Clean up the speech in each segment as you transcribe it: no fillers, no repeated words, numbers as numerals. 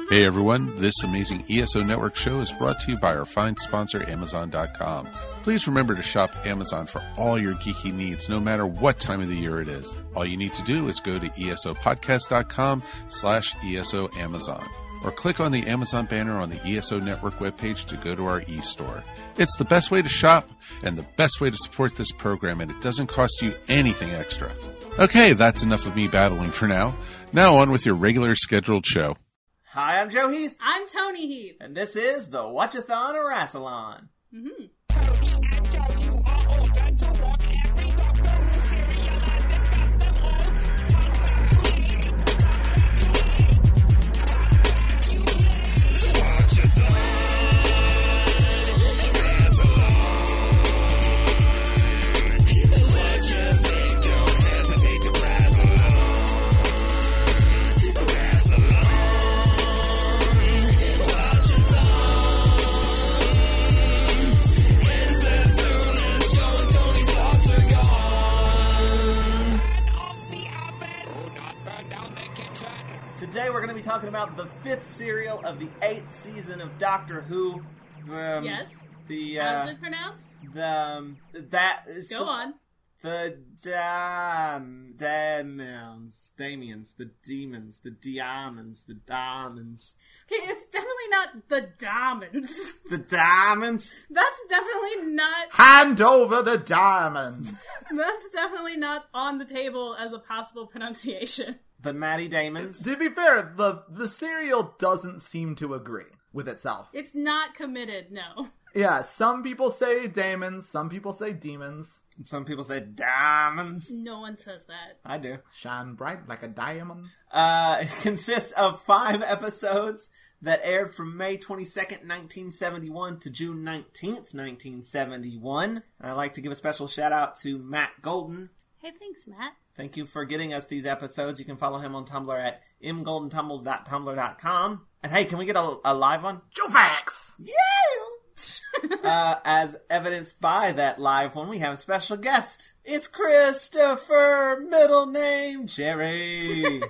Hey everyone, this amazing ESO Network show is brought to you by our fine sponsor, Amazon.com. Please remember to shop Amazon for all your geeky needs, no matter what time of the year it is. All you need to do is go to esopodcast.com/ESO Amazon, or click on the Amazon banner on the ESO Network webpage to go to our e-store. It's the best way to shop and the best way to support this program, and it doesn't cost you anything extra. Okay, that's enough of me babbling for now. Now on with your regular scheduled show. Hi, I'm Joe Heath. I'm Toni Heath. And this is the Watch-A-Thon of Rassilon. Mm-hmm. Toni and Joe, you are all done to walk. Every doctor who's here in your line discuss them all. Watch-A-Thon of Rassilon. What you think, don't hesitate to Rassilon. Today we're going to be talking about the 5th serial of the 8th season of Doctor Who. Yes? How's it pronounced? That is Go on. The Dæmons, the Demons, the Diamonds, the Diamonds. Okay, it's definitely not the Dæmons. The Diamonds? That's definitely not... Hand over the diamonds! That's definitely not on the table as a possible pronunciation. The Matty Dæmons? To be fair, the serial doesn't seem to agree with itself. It's not committed, no. Yeah, some people say Dæmons, some people say demons. And some people say Diamonds. No one says that. I do. Shine bright like a diamond. It consists of 5 episodes that aired from May 22nd, 1971 to June 19th, 1971. And I'd like to give a special shout out to Matt Golden. Hey, thanks, Matt. Thank you for getting us these episodes. You can follow him on Tumblr at mgoldentumbles.tumblr.com. And hey, can we get a live one? Joe Facts! Yeah! As evidenced by that live one, we have a special guest. It's Christopher, middle name Jerry.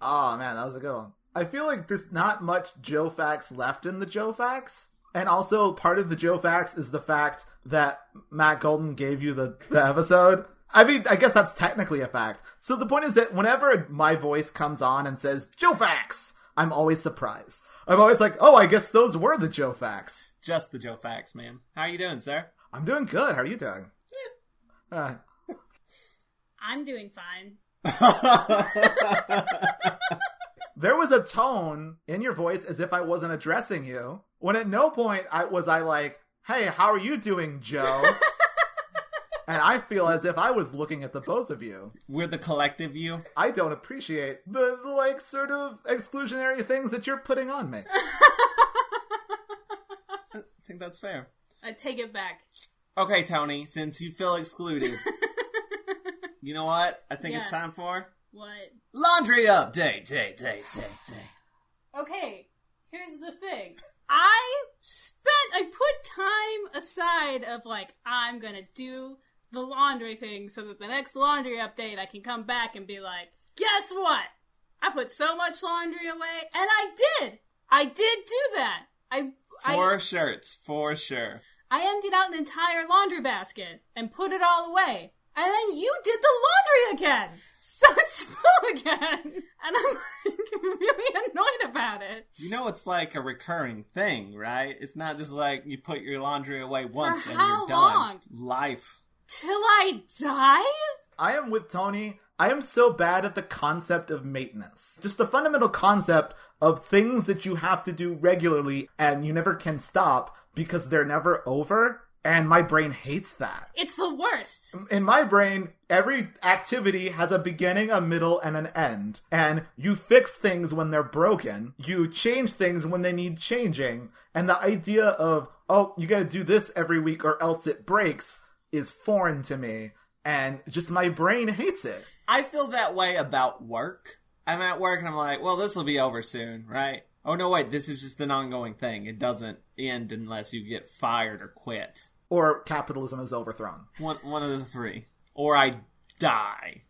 Oh man, that was a good one. I feel like there's not much Joe Facts left in the Joe Facts. And also, part of the Joe Facts is the fact that Matt Golden gave you the episode. I mean, I guess that's technically a fact. So the point is that whenever my voice comes on and says, Joe Facts, I'm always surprised. I'm always like, oh, I guess those were the Joe Facts. Just the Joe Facts, man. How are you doing, sir? I'm doing good. How are you doing? Yeah. I'm doing fine. There was a tone in your voice as if I wasn't addressing you, when at no point was I like, hey, how are you doing, Joe? And I feel as if I was looking at the both of you. We're the collective you. I don't appreciate the, like, sort of exclusionary things that you're putting on me. I think that's fair. I take it back. Okay, Toni, since you feel excluded, you know what I think it's time for? What? Laundry update. Day. Okay, here's the thing. I put time aside of, like, I'm gonna do the laundry thing so that the next laundry update I can come back and be like, guess what? I put so much laundry away, and I did do that. For sure. I emptied out an entire laundry basket and put it all away. And then you did the laundry again. So it's full again. And I'm like really annoyed about it. You know it's like a recurring thing, right? It's not just like you put your laundry away once and you're done. Long? Life. Till I die? I am with Toni. I am so bad at the concept of maintenance. Just the fundamental concept of things that you have to do regularly and you never can stop because they're never over. And my brain hates that. It's the worst. In my brain, every activity has a beginning, a middle, and an end. And you fix things when they're broken. You change things when they need changing. And the idea of, oh, you gotta do this every week or else it breaks is foreign to me. And just my brain hates it. I feel that way about work. I'm at work and I'm like, well, this will be over soon, right? Oh, no, wait, this is just an ongoing thing. It doesn't end unless you get fired or quit. Or capitalism is overthrown. One of the three. Or I die.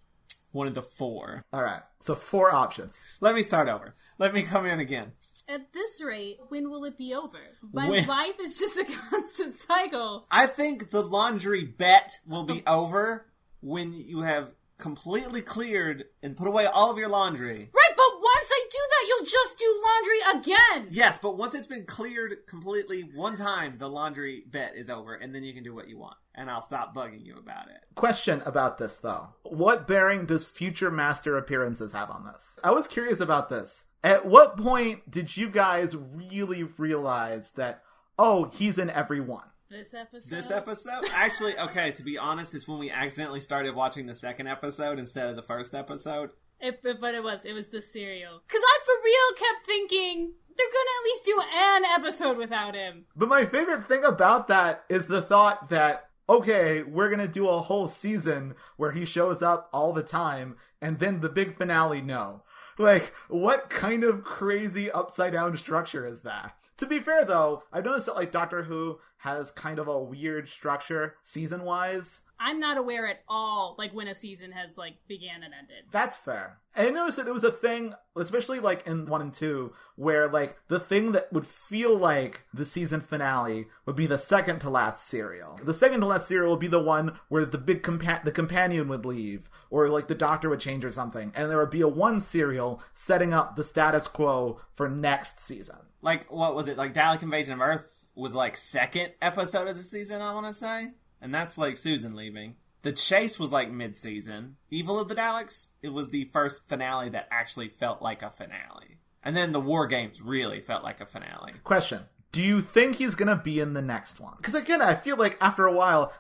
One of the 4. All right, so 4 options. Let me start over. Let me come in again. At this rate, when will it be over? My When? life is just a constant cycle. I think the laundry bet will be over when you have completely cleared and put away all of your laundry. Right, but once I do that, you'll just do laundry again. Yes, but once it's been cleared completely one time, the laundry bet is over, and then you can do what you want. And I'll stop bugging you about it. Question about this, though. What bearing does future master appearances have on this? I was curious about this. At what point did you guys really realize that, oh, he's in every one? This episode? This episode? Actually, okay, to be honest, it's when we accidentally started watching the second episode instead of the first episode. But it was the cereal. Because I for real kept thinking, they're gonna at least do an episode without him. But my favorite thing about that is the thought that, okay, we're gonna do a whole season where he shows up all the time, and then the big finale, no. Like, what kind of crazy upside-down structure is that? To be fair, though, I noticed that, like, Doctor Who has kind of a weird structure, season-wise. I'm not aware at all, like, when a season has, like, began and ended. That's fair. I noticed that it was a thing, especially, like, in 1 and 2, where, like, the thing that would feel like the season finale would be the second-to-last serial. The second-to-last serial would be the one where the big the companion would leave, or, like, the Doctor would change or something, and there would be a one serial setting up the status quo for next season. Like, what was it? Like, Dalek Invasion of Earth was, like, second episode of the season, I want to say? And that's, like, Susan leaving. The Chase was, like, mid-season. Evil of the Daleks, it was the first finale that actually felt like a finale. And then the War Games really felt like a finale. Question. Do you think he's gonna be in the next one? Because, again, I feel like after a while,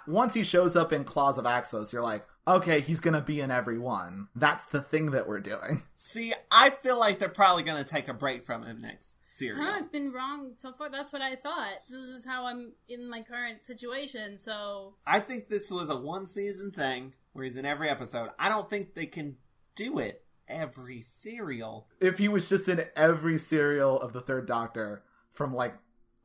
once he shows up in Claws of Axos, you're like, okay, he's gonna be in every one. That's the thing that we're doing. See, I feel like they're probably gonna take a break from him next serial. I've been wrong so far. That's what I thought. This is how I'm in my current situation, so... I think this was a one-season thing where he's in every episode. I don't think they can do it every serial. If he was just in every serial of the Third Doctor from, like,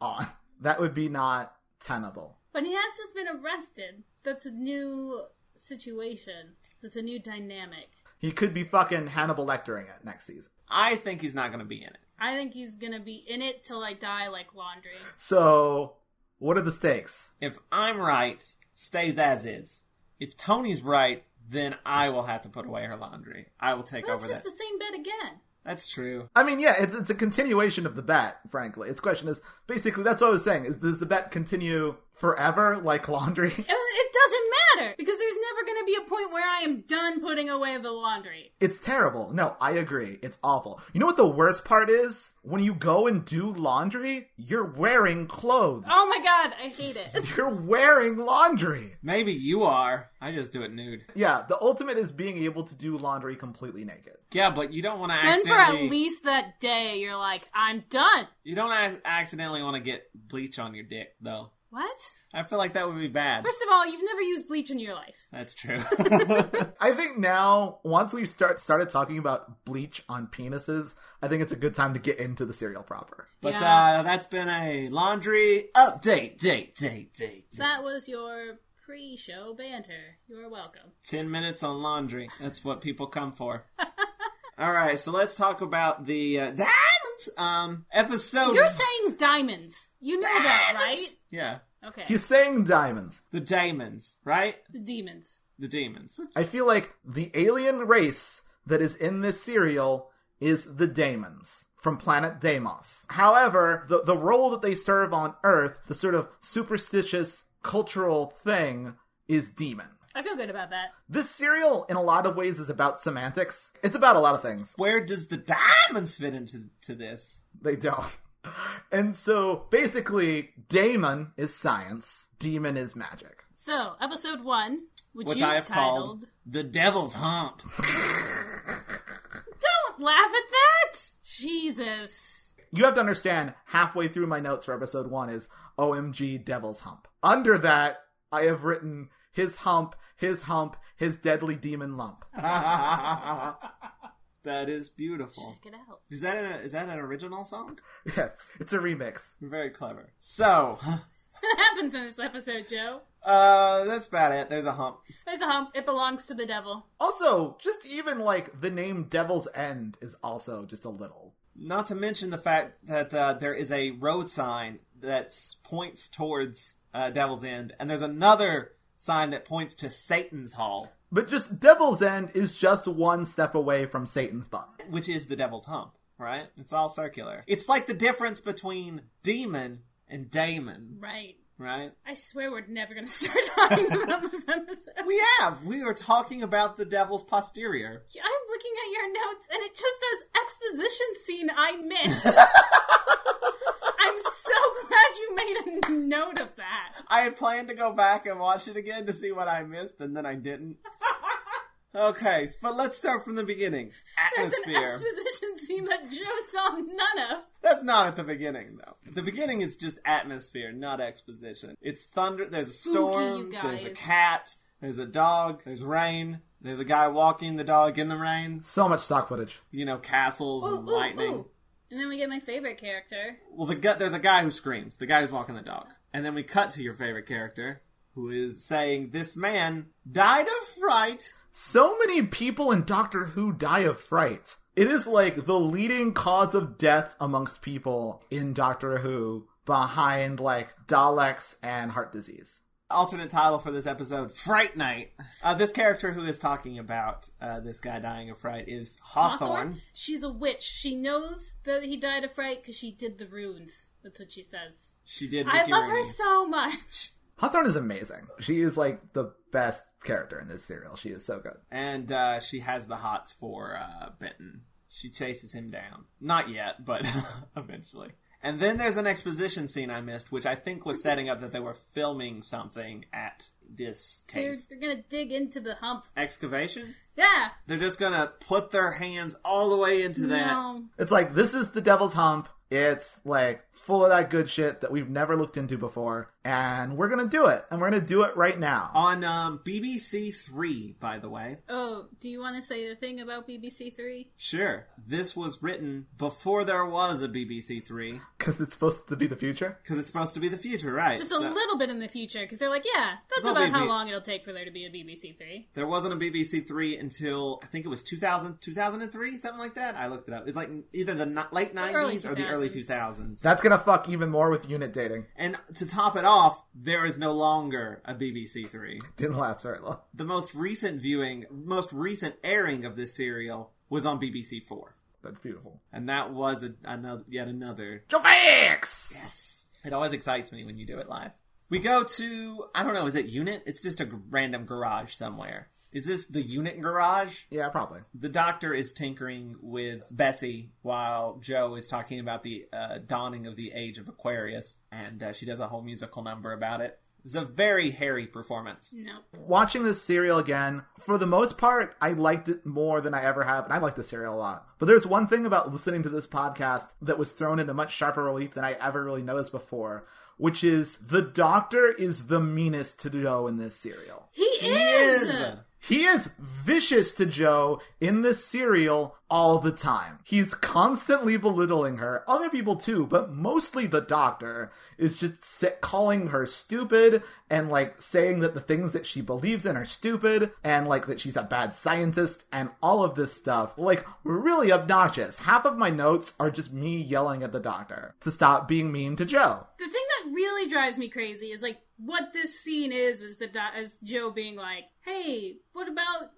on, that would be not tenable. But he has just been arrested. That's a new situation. That's a new dynamic. He could be fucking Hannibal Lectering it next season. I think he's not going to be in it. I think he's gonna be in it till I die like laundry. So, what are the stakes? If I'm right, stays as is. If Toni's right, then I will have to put away her laundry. I will take over that. That's just the same bed again. That's true. I mean, yeah, it's a continuation of the bet, frankly. Its question is, basically, that's what I was saying, is does the bet continue forever, like laundry? It doesn't matter, because there's never going to be a point where I am done putting away the laundry. It's terrible. No, I agree. It's awful. You know what the worst part is? When you go and do laundry, you're wearing clothes. Oh my god, I hate it. You're wearing laundry. Maybe you are. I just do it nude. Yeah, the ultimate is being able to do laundry completely naked. Yeah, but you don't want to Then accidentally... for at least that day, you're like, I'm done. You don't accidentally want to get bleach on your dick, though. What? I feel like that would be bad. First of all, you've never used bleach in your life. That's true. I think now, once we've started talking about bleach on penises, I think it's a good time to get into the cereal proper. But Yeah. That's been a laundry update. Date. That was your pre-show banter. You're welcome. 10 minutes on laundry. That's what people come for. All right, so let's talk about the Dæmons episode. You're saying diamonds. You know that, right? Yeah, Okay. He's saying diamonds. the Dæmons, right? The demons. The demons. I feel like the alien race that is in this serial is the Dæmons from planet Dæmons. However, the role that they serve on Earth, the sort of superstitious cultural thing, is demon. I feel good about that. This serial, in a lot of ways, is about semantics. It's about a lot of things. Where does the Dæmons fit into this? They don't. And so, basically, Daemon is science, demon is magic. So, episode 1, Which you I have titled... called The Devil's Hump. Don't laugh at that! Jesus. You have to understand, halfway through my notes for episode 1 is OMG Devil's Hump. Under that, I have written his hump, his deadly demon lump. That is beautiful. Check it out. Is that an original song? Yes, it's a remix. Very clever. So, What happens in this episode, Joe? That's about it. There's a hump. There's a hump. It belongs to the devil. Also, just even, like, the name Devil's End is also just a little. Not to mention the fact that there is a road sign that points towards Devil's End, and there's another sign that points to Satan's Hall. But just Devil's End is just one step away from Satan's butt. Which is the Devil's Hump, right? It's all circular. It's like the difference between demon and daemon. Right. Right? I swear we're never going to start talking about this episode. We have. We are talking about the devil's posterior. Yeah, I'm looking at your notes, and it just says exposition scene I missed. I'm so glad you made a note of that. I had planned to go back and watch it again to see what I missed, and then I didn't. Okay, but let's start from the beginning. Atmosphere. There's an exposition scene that Joe saw none of. That's not at the beginning, though. The beginning is just atmosphere, not exposition. It's thunder, there's a storm, there's a cat, there's a dog, there's rain, there's a guy walking the dog in the rain. So much stock footage. You know, castles and lightning. Ooh. And then we get my favorite character. Well, there's a guy who screams. The guy who's walking the dog. And then we cut to your favorite character, who is saying, this man died of fright. So many people in Doctor Who die of fright. It is like the leading cause of death amongst people in Doctor Who, behind like Daleks and heart disease. Alternate title for this episode, Fright Night. This character who is talking about this guy dying of fright is Hawthorne. She's a witch. She knows that he died of fright because she did the runes. That's what she says. She did. I love her so much. Hawthorne is amazing. She is like the best character in this serial. She is so good. And she has the hots for Benton. She chases him down. Not yet, but eventually. And then there's an exposition scene I missed, which I think was setting up that they were filming something at this cave. They're gonna dig into the hump. Excavation? Yeah. They're just gonna put their hands all the way into that. No. It's like, this is the Devil's Hump. It's like full of that good shit that we've never looked into before. And we're gonna do it. And we're gonna do it right now. On BBC 3, by the way. Oh, do you want to say the thing about BBC 3? Sure. This was written before there was a BBC 3. Because it's supposed to be the future? Because it's supposed to be the future, right. Just a little bit in the future, because they're like, yeah, that's about how long it'll take for there to be a BBC 3. There wasn't a BBC 3 until, I think it was 2003, something like that. I looked it up. It's like either the late 90s or the early 2000s. That's gonna fuck even more with unit dating. And to top it off, there is no longer a BBC 3. Didn't last very long. The most recent airing of this serial was on BBC 4. That's beautiful. And that was yet another... Joe Fix! Yes! It always excites me when you do it live. We go to, I don't know, is it unit? It's just a random garage somewhere. Is this the unit garage? Yeah, probably. The doctor is tinkering with Bessie while Joe is talking about the dawning of the age of Aquarius. And she does a whole musical number about it. It was a very hairy performance. No. Watching this serial again, for the most part, I liked it more than I ever have, and I like the serial a lot. But there's one thing about listening to this podcast that was thrown into much sharper relief than I ever really noticed before, which is the doctor is the meanest to Joe in this serial. He is! He is vicious to Joe in this serial all the time. He's constantly belittling her. Other people too, but mostly the doctor is just calling her stupid and like saying that the things that she believes in are stupid and like that she's a bad scientist and all of this stuff. Like, really obnoxious. Half of my notes are just me yelling at the doctor to stop being mean to Joe. The thing that really drives me crazy is like what this scene is Joe being like, hey, what about,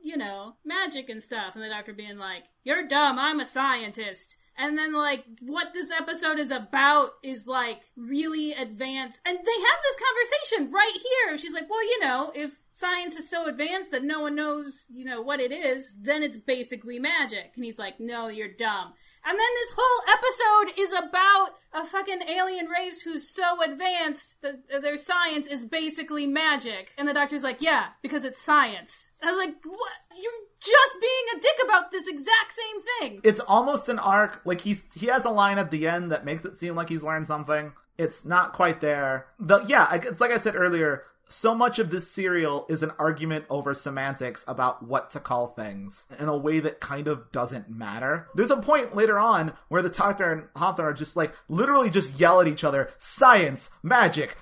magic and stuff? And the doctor being like, you're dumb, I'm a scientist. And then, like, what this episode is about is, like, really advanced. And they have this conversation right here. She's like, well, if science is so advanced that no one knows, what it is, then it's basically magic. And he's like, no, you're dumb. And then this whole episode is about a fucking alien race who's so advanced that their science is basically magic. And the doctor's like, yeah, because it's science. And I was like, what? You're just being a dick about this exact same thing. It's almost an arc. Like, he has a line at the end that makes it seem like he's learned something. It's not quite there. It's like I said earlier, so much of this serial is an argument over semantics about what to call things in a way that kind of doesn't matter. There's a point later on where the doctor and Hawthorne are just like, literally just yell at each other, science, magic,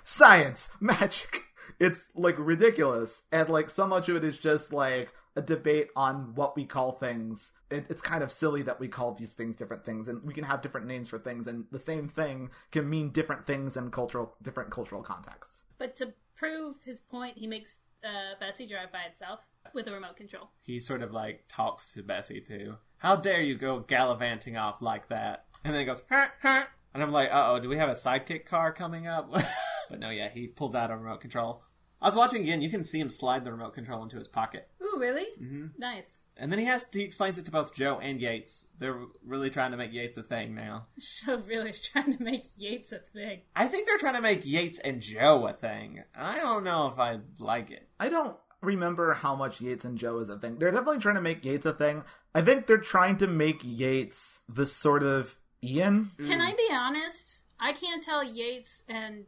It's like ridiculous. And like so much of it is just like a debate on what we call things. It's kind of silly that we call these things different things, and we can have different names for things, and the same thing can mean different things in different cultural contexts. But to prove his point, he makes Bessie drive by itself with a remote control. He sort of like talks to Bessie too. How dare you go gallivanting off like that? And then he goes, ha, ha. And I'm like, uh-oh, do we have a sidekick car coming up? But no, yeah, he pulls out a remote control. I was watching again, you can see him slide the remote control into his pocket. Ooh, really? Mm-hmm. Nice. And then he explains it to both Joe and Yates. They're really trying to make Yates a thing now. The show really is trying to make Yates a thing. I think they're trying to make Yates and Joe a thing. I don't know if I like it. I don't remember how much Yates and Joe is a thing. They're definitely trying to make Yates a thing. I think they're trying to make Yates the sort of Ian. Can I be honest? I can't tell Yates and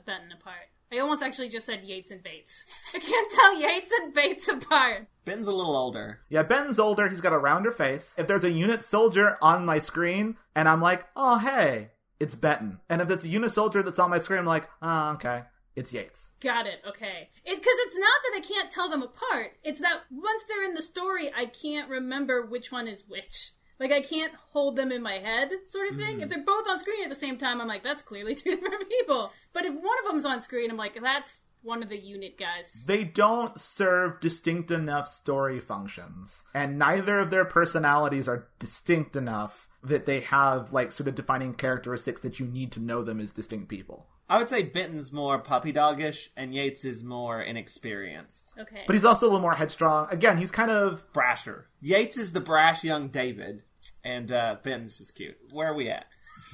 Benton apart. I almost actually just said Yates and Bates. I can't tell Yates and Bates apart. Ben's a little older. Yeah, Ben's older. He's got a rounder face. If there's a unit soldier on my screen and I'm like, oh, hey, it's Benton. And if it's a unit soldier that's on my screen, I'm like, oh, okay, it's Yates. Got it, okay. Because it's not that I can't tell them apart. It's that once they're in the story, I can't remember which one is which. Like, I can't hold them in my head, sort of thing. If they're both on screen at the same time, I'm like, that's clearly two different people. But if one of them's on screen, I'm like, that's one of the unit guys. They don't serve distinct enough story functions. And neither of their personalities are distinct enough that they have, like, sort of defining characteristics that you need to know them as distinct people. I would say Benton's more puppy doggish, and Yates is more inexperienced. Okay. But he's also a little more headstrong. Again, he's kind of... brasher. Yates is the brash young David, and Benton's just cute. Where are we at?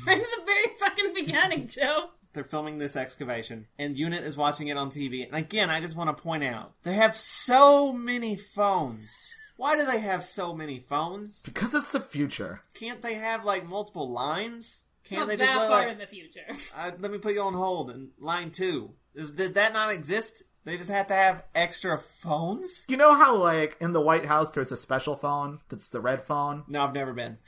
Right at the very fucking beginning, Joe. They're filming this excavation, and Unit is watching it on TV. And again, I just want to point out, they have so many phones. Why do they have so many phones? Because it's the future. Can't they have, like, multiple lines? Can't Not they that just far like, in the future. let me put you on hold in line 2. Did that not exist? They just have to have extra phones? You know how, like, in the White House there's a special phone that's the red phone? No, I've never been.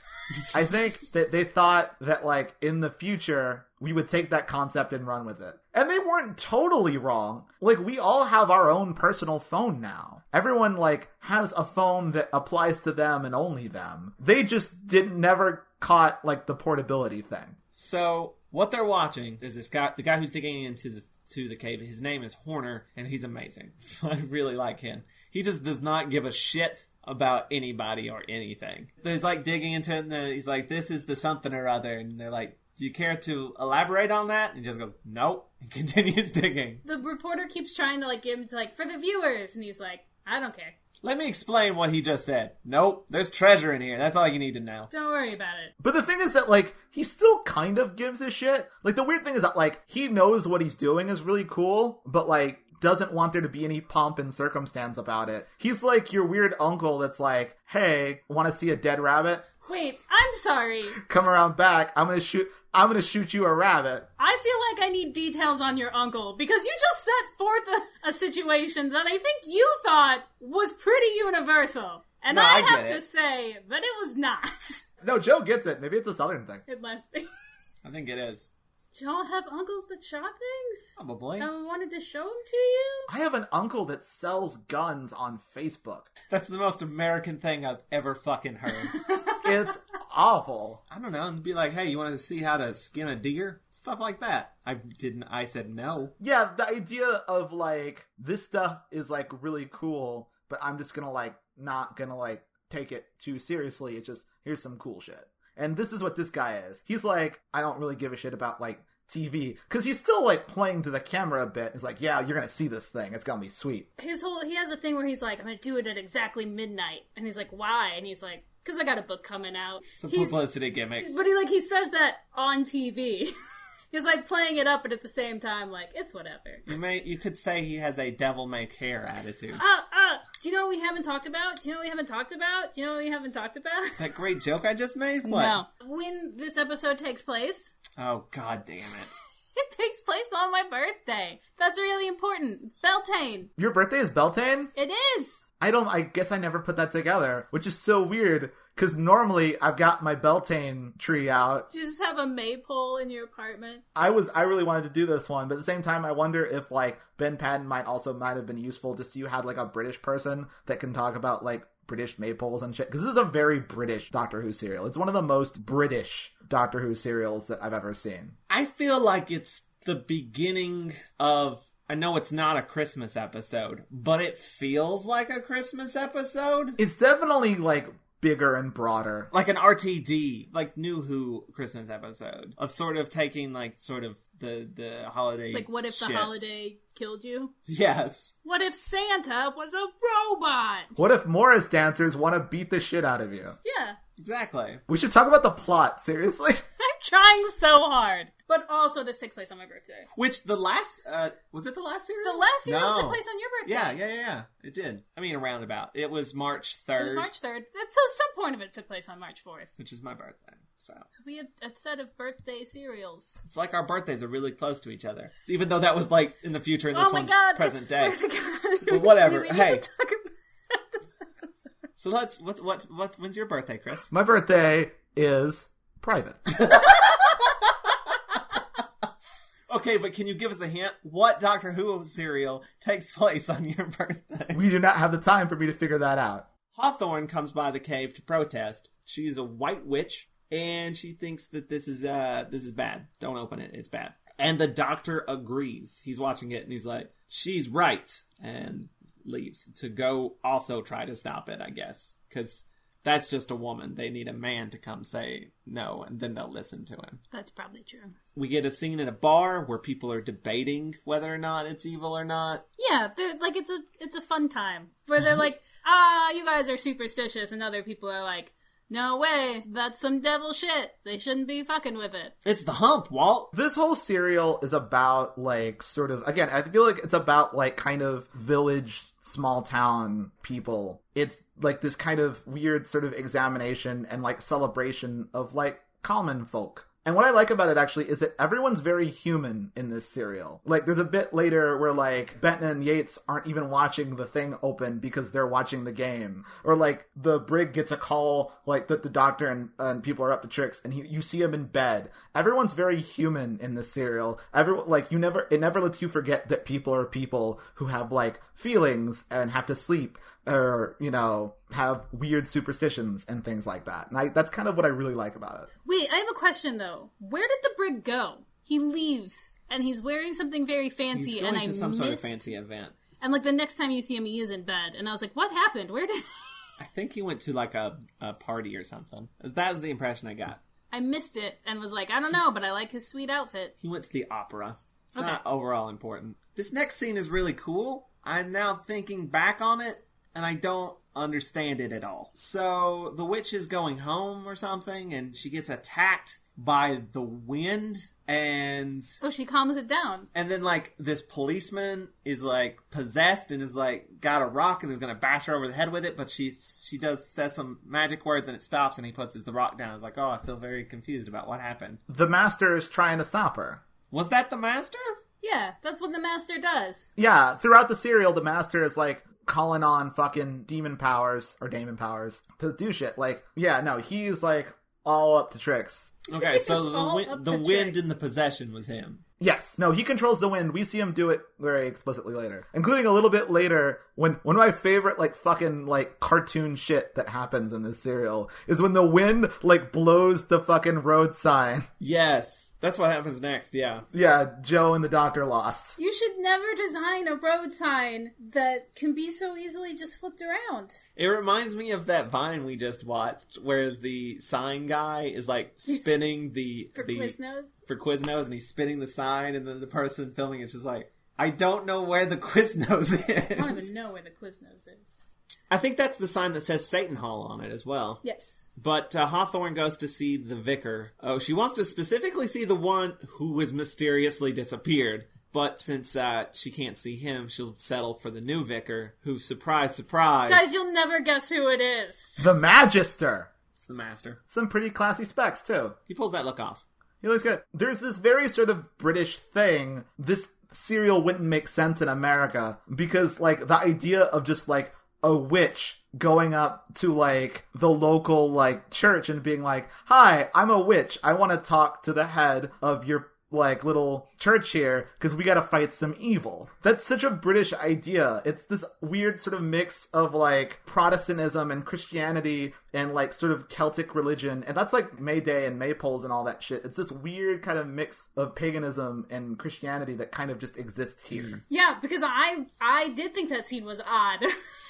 I think that they thought that, like, in the future, we would take that concept and run with it. And they weren't totally wrong. Like, we all have our own personal phone now. Everyone, like, has a phone that applies to them and only them. They just never caught, like, the portability thing. So, what they're watching is this guy, the guy who's digging into the cave. His name is Horner, and he's amazing. I really like him. He just does not give a shit about anybody or anything. He's like digging into it, and he's like, this is the something or other, and they're like, do you care to elaborate on that? And he just goes, nope, and continues digging. The reporter keeps trying to, like, give him to, like, for the viewers, and he's like, I don't care. Let me explain what he just said. Nope, there's treasure in here. That's all you need to know. Don't worry about it. But the thing is that, like, he still kind of gives a shit. Like, the weird thing is that, like, he knows what he's doing is really cool, but, like, doesn't want there to be any pomp and circumstance about it. He's like your weird uncle that's like, hey, want to see a dead rabbit? Wait, I'm sorry. Come around back. I'm gonna shoot you a rabbit. I feel like I need details on your uncle, because you just set forth a situation that I think you thought was pretty universal. And No, I I have get to it. say that it was not. No, Joe gets it. Maybe it's a Southern thing. It must be. I think it is. Do y'all have uncles that shop things? Probably. I wanted to show them to you? I have an uncle that sells guns on Facebook. That's the most American thing I've ever fucking heard. It's awful. I don't know, and be like, hey, you want to see how to skin a deer? Stuff like that. I said no. Yeah, the idea of, like, this stuff is, like, really cool, but I'm just gonna, like, not gonna, like, take it too seriously. It's just, here's some cool shit. And this is what this guy is. He's like, I don't really give a shit about, like, TV. Because he's still, like, playing to the camera a bit. He's like, yeah, you're gonna see this thing. It's gonna be sweet. He has a thing where he's like, I'm gonna do it at exactly midnight. And he's like, why? And he's like, because I got a book coming out. It's a publicity gimmick. But he says that on TV. He's like playing it up, but at the same time, like, it's whatever. You could say he has a devil may care attitude. Do you know what we haven't talked about? That great joke I just made? What? No. When this episode takes place, Oh, god damn it. it takes place on my birthday. That's really important. It's Beltane. Your birthday is Beltane? It is. I guess I never put that together, which is so weird, because normally I've got my Beltane tree out. Do you just have a maypole in your apartment? I really wanted to do this one, but at the same time, I wonder if like Ben Patton might have been useful just so you had like a British person that can talk about like British maypoles and shit. Because this is a very British Doctor Who serial. It's one of the most British Doctor Who serials that I've ever seen. I feel like it's the beginning of... I know it's not a Christmas episode, but it feels like a Christmas episode. It's definitely like bigger and broader. Like an RTD, like New Who Christmas episode. Of sort of taking like sort of the holiday Like what if shit. the holiday killed you? Yes. What if Santa was a robot? What if Morris dancers want to beat the shit out of you? Yeah. Exactly. We should talk about the plot, seriously. I'm trying so hard. But also, this takes place on my birthday. Which the last, was it the last serial? The last serial No. took place on your birthday. Yeah. It did. I mean, around about. It was March 3rd. It was March 3rd. So some point of it took place on March 4th. Which is my birthday. So We have a set of birthday serials. it's like our birthdays are really close to each other. Even though that was like in the future and this Oh my one's god, present I day. swear to God. But whatever. We need Hey. to talk about this episode. So when's your birthday, Chris? My birthday is private. Okay, but can you give us a hint? What Doctor Who serial takes place on your birthday? We do not have the time for me to figure that out. Hawthorne comes by the cave to protest. She's a white witch, and she thinks that this is bad. Don't open it. It's bad. And the Doctor agrees. He's watching it, and he's like, she's right, and leaves to go also try to stop it, I guess. Because that's just a woman. They need a man to come say no, and then they'll listen to him. That's probably true. We get a scene at a bar where people are debating whether or not it's evil or not. Yeah, they're like it's a fun time where they're like, you guys are superstitious, and other people are like, no way, that's some devil shit. They shouldn't be fucking with it. It's the hump, Walt. This whole serial is about, like, sort of, again, I feel like it's about, like, kind of village, small town people. It's, like, this kind of weird sort of examination and, like, celebration of, like, common folk. And what I like about it, actually, is that everyone's very human in this serial. Like, there's a bit later where, like, Benton and Yates aren't even watching the thing open because they're watching the game. Or, like, the brig gets a call, like, that the Doctor and people are up to tricks, and you see him in bed. Everyone's very human in this serial. It never lets you forget that people are people who have, like, feelings and have to sleep. Or, you know, have weird superstitions and things like that. And that's kind of what I really like about it. Wait, I have a question though. Where did the brig go? He leaves, and he's wearing something very fancy, He's going and to I some missed... sort of fancy event. And like the next time you see him, he is in bed, and I was like, "What happened? Where did?" I think he went to like a party or something. That was the impression I got. I missed it and was like, "I don't know, but I like his sweet outfit." He went to the opera. It's Okay. not overall important. This next scene is really cool. I'm now thinking back on it, and I don't understand it at all. So the witch is going home or something, and she gets attacked by the wind, and Oh, she calms it down. then like this policeman is like possessed and is like got a rock and is gonna bash her over the head with it, but she says some magic words and it stops, and he puts the rock down. It's like, oh, I feel very confused about what happened. The Master is trying to stop her. Was that the Master? Yeah, that's what the Master does. Yeah, throughout the serial, the Master is, like, calling on fucking demon powers to do shit. Like, yeah, no, he's, like, all up to tricks. Okay, so It's all up the to wind tricks. in the possession was him. Yes, no, he controls the wind. We see him do it very explicitly later. Including a little bit later, when one of my favorite, like, fucking, like, cartoon shit that happens in this serial is when the wind, like, blows the fucking road sign. Yes, that's what happens next, yeah. Yeah, Joe and the Doctor lost. You should never design a road sign that can be so easily just flipped around. It reminds me of that Vine we just watched where the sign guy is, like, spinning For Quiznos? for Quiznos, and he's spinning the sign, and then the person filming it's just like, I don't know where the Quiznos is. I don't even know where the Quiznos is. I think that's the sign that says Satan Hall on it as well. Yes. But Hawthorne goes to see the vicar. Oh, she wants to specifically see the one who was mysteriously disappeared. But since she can't see him, she'll settle for the new vicar, who, surprise, surprise... Guys, you'll never guess who it is. The Magister! It's the Master. Some pretty classy specs, too. He pulls that look off. He looks good. There's this very sort of British thing. This serial wouldn't make sense in America because, like, the idea of just, like, a witch going up to, like, the local, like, church and being like, hi, I'm a witch. I want to talk to the head of your, like, little church here because we got to fight some evil. That's such a British idea. It's this weird sort of mix of, like, Protestantism and Christianity and, like, sort of Celtic religion. And that's like May Day and Maypoles and all that shit. It's this weird kind of mix of paganism and Christianity that kind of just exists here. Yeah, because I did think that scene was odd.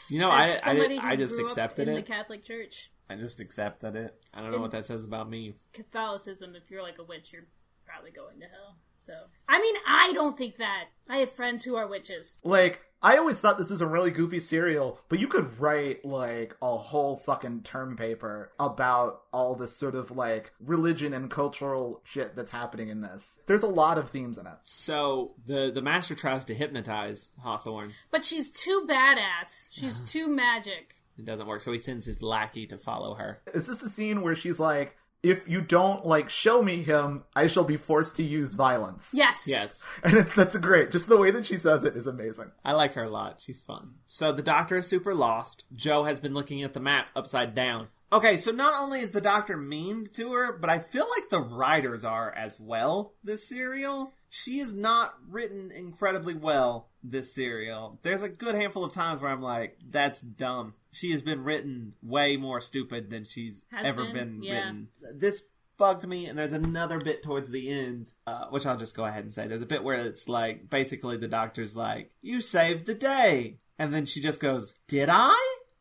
You know, I just accepted in it. The Catholic Church. I just accepted it. I don't know what that says about me. Catholicism, if you're like a witch, you're probably going to hell. So, I mean, I don't think that. I have friends who are witches. Like, I always thought this was a really goofy serial, but you could write, like, a whole fucking term paper about all this sort of, like, religion and cultural shit that's happening in this. There's a lot of themes in it. So, the master tries to hypnotize Hawthorne. But she's too badass. She's too magic. It doesn't work, so he sends his lackey to follow her. Is this the scene where she's like, if you don't, like, show me him, I shall be forced to use violence? Yes. Yes. And that's great. Just the way that she says it is amazing. I like her a lot. She's fun. So the doctor is super lost. Joe has been looking at the map upside down. Okay, so not only is the doctor mean to her, but I feel like the writers are as well, this serial. She is not written incredibly well, this serial. There's a good handful of times where I'm like, that's dumb. She has been written way more stupid than she's ever been written. This bugged me, and there's another bit towards the end, which I'll just go ahead and say. There's a bit where it's like, basically the doctor's like, you saved the day. And then she just goes, did I?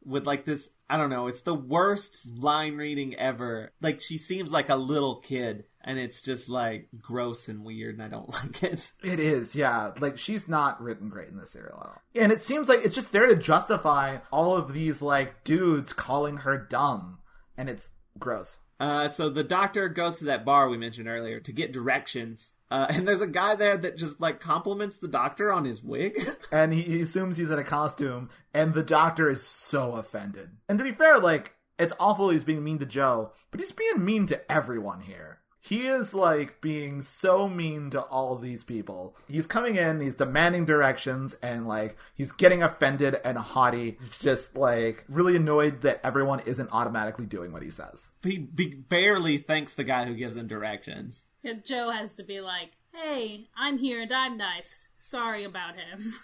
With like this, I don't know, it's the worst line reading ever. Like, she seems like a little kid, and it's just like gross and weird, and I don't like it. It is, yeah. Like, she's not written great in this serial at all. And it seems like it's just there to justify all of these, like, dudes calling her dumb. And it's gross. So the doctor goes to that bar we mentioned earlier to get directions. And there's a guy there that just, like, compliments the doctor on his wig. And he assumes he's in a costume, and the doctor is so offended. And to be fair, like, it's awful he's being mean to Joe, but he's being mean to everyone here. He is, like, being so mean to all of these people. He's coming in, he's demanding directions, and, like, he's getting offended and haughty, just, like, really annoyed that everyone isn't automatically doing what he says. He barely thanks the guy who gives him directions. Yeah, Joe has to be like, hey, I'm here and I'm nice. Sorry about him.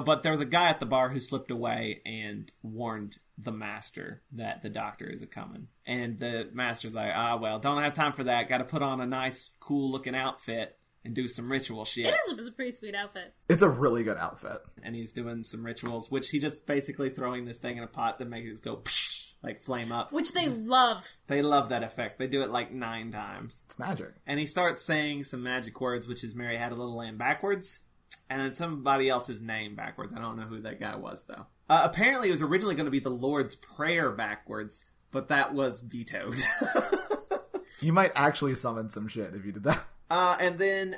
But there was a guy at the bar who slipped away and warned the master that the doctor is a-coming. And the master's like, well, don't have time for that. Got to put on a nice, cool-looking outfit and do some ritual shit. It's a pretty sweet outfit. It's a really good outfit. And he's doing some rituals, which he just basically throwing this thing in a pot that makes it go psh, like flame up. Which they love. They love that effect. They do it like 9 times. It's magic. And he starts saying some magic words, which is Mary Had a Little Lamb backwards. And then somebody else's name backwards. I don't know who that guy was, though. Apparently, it was originally going to be the Lord's Prayer backwards, but that was vetoed. You might actually summon some shit if you did that. And then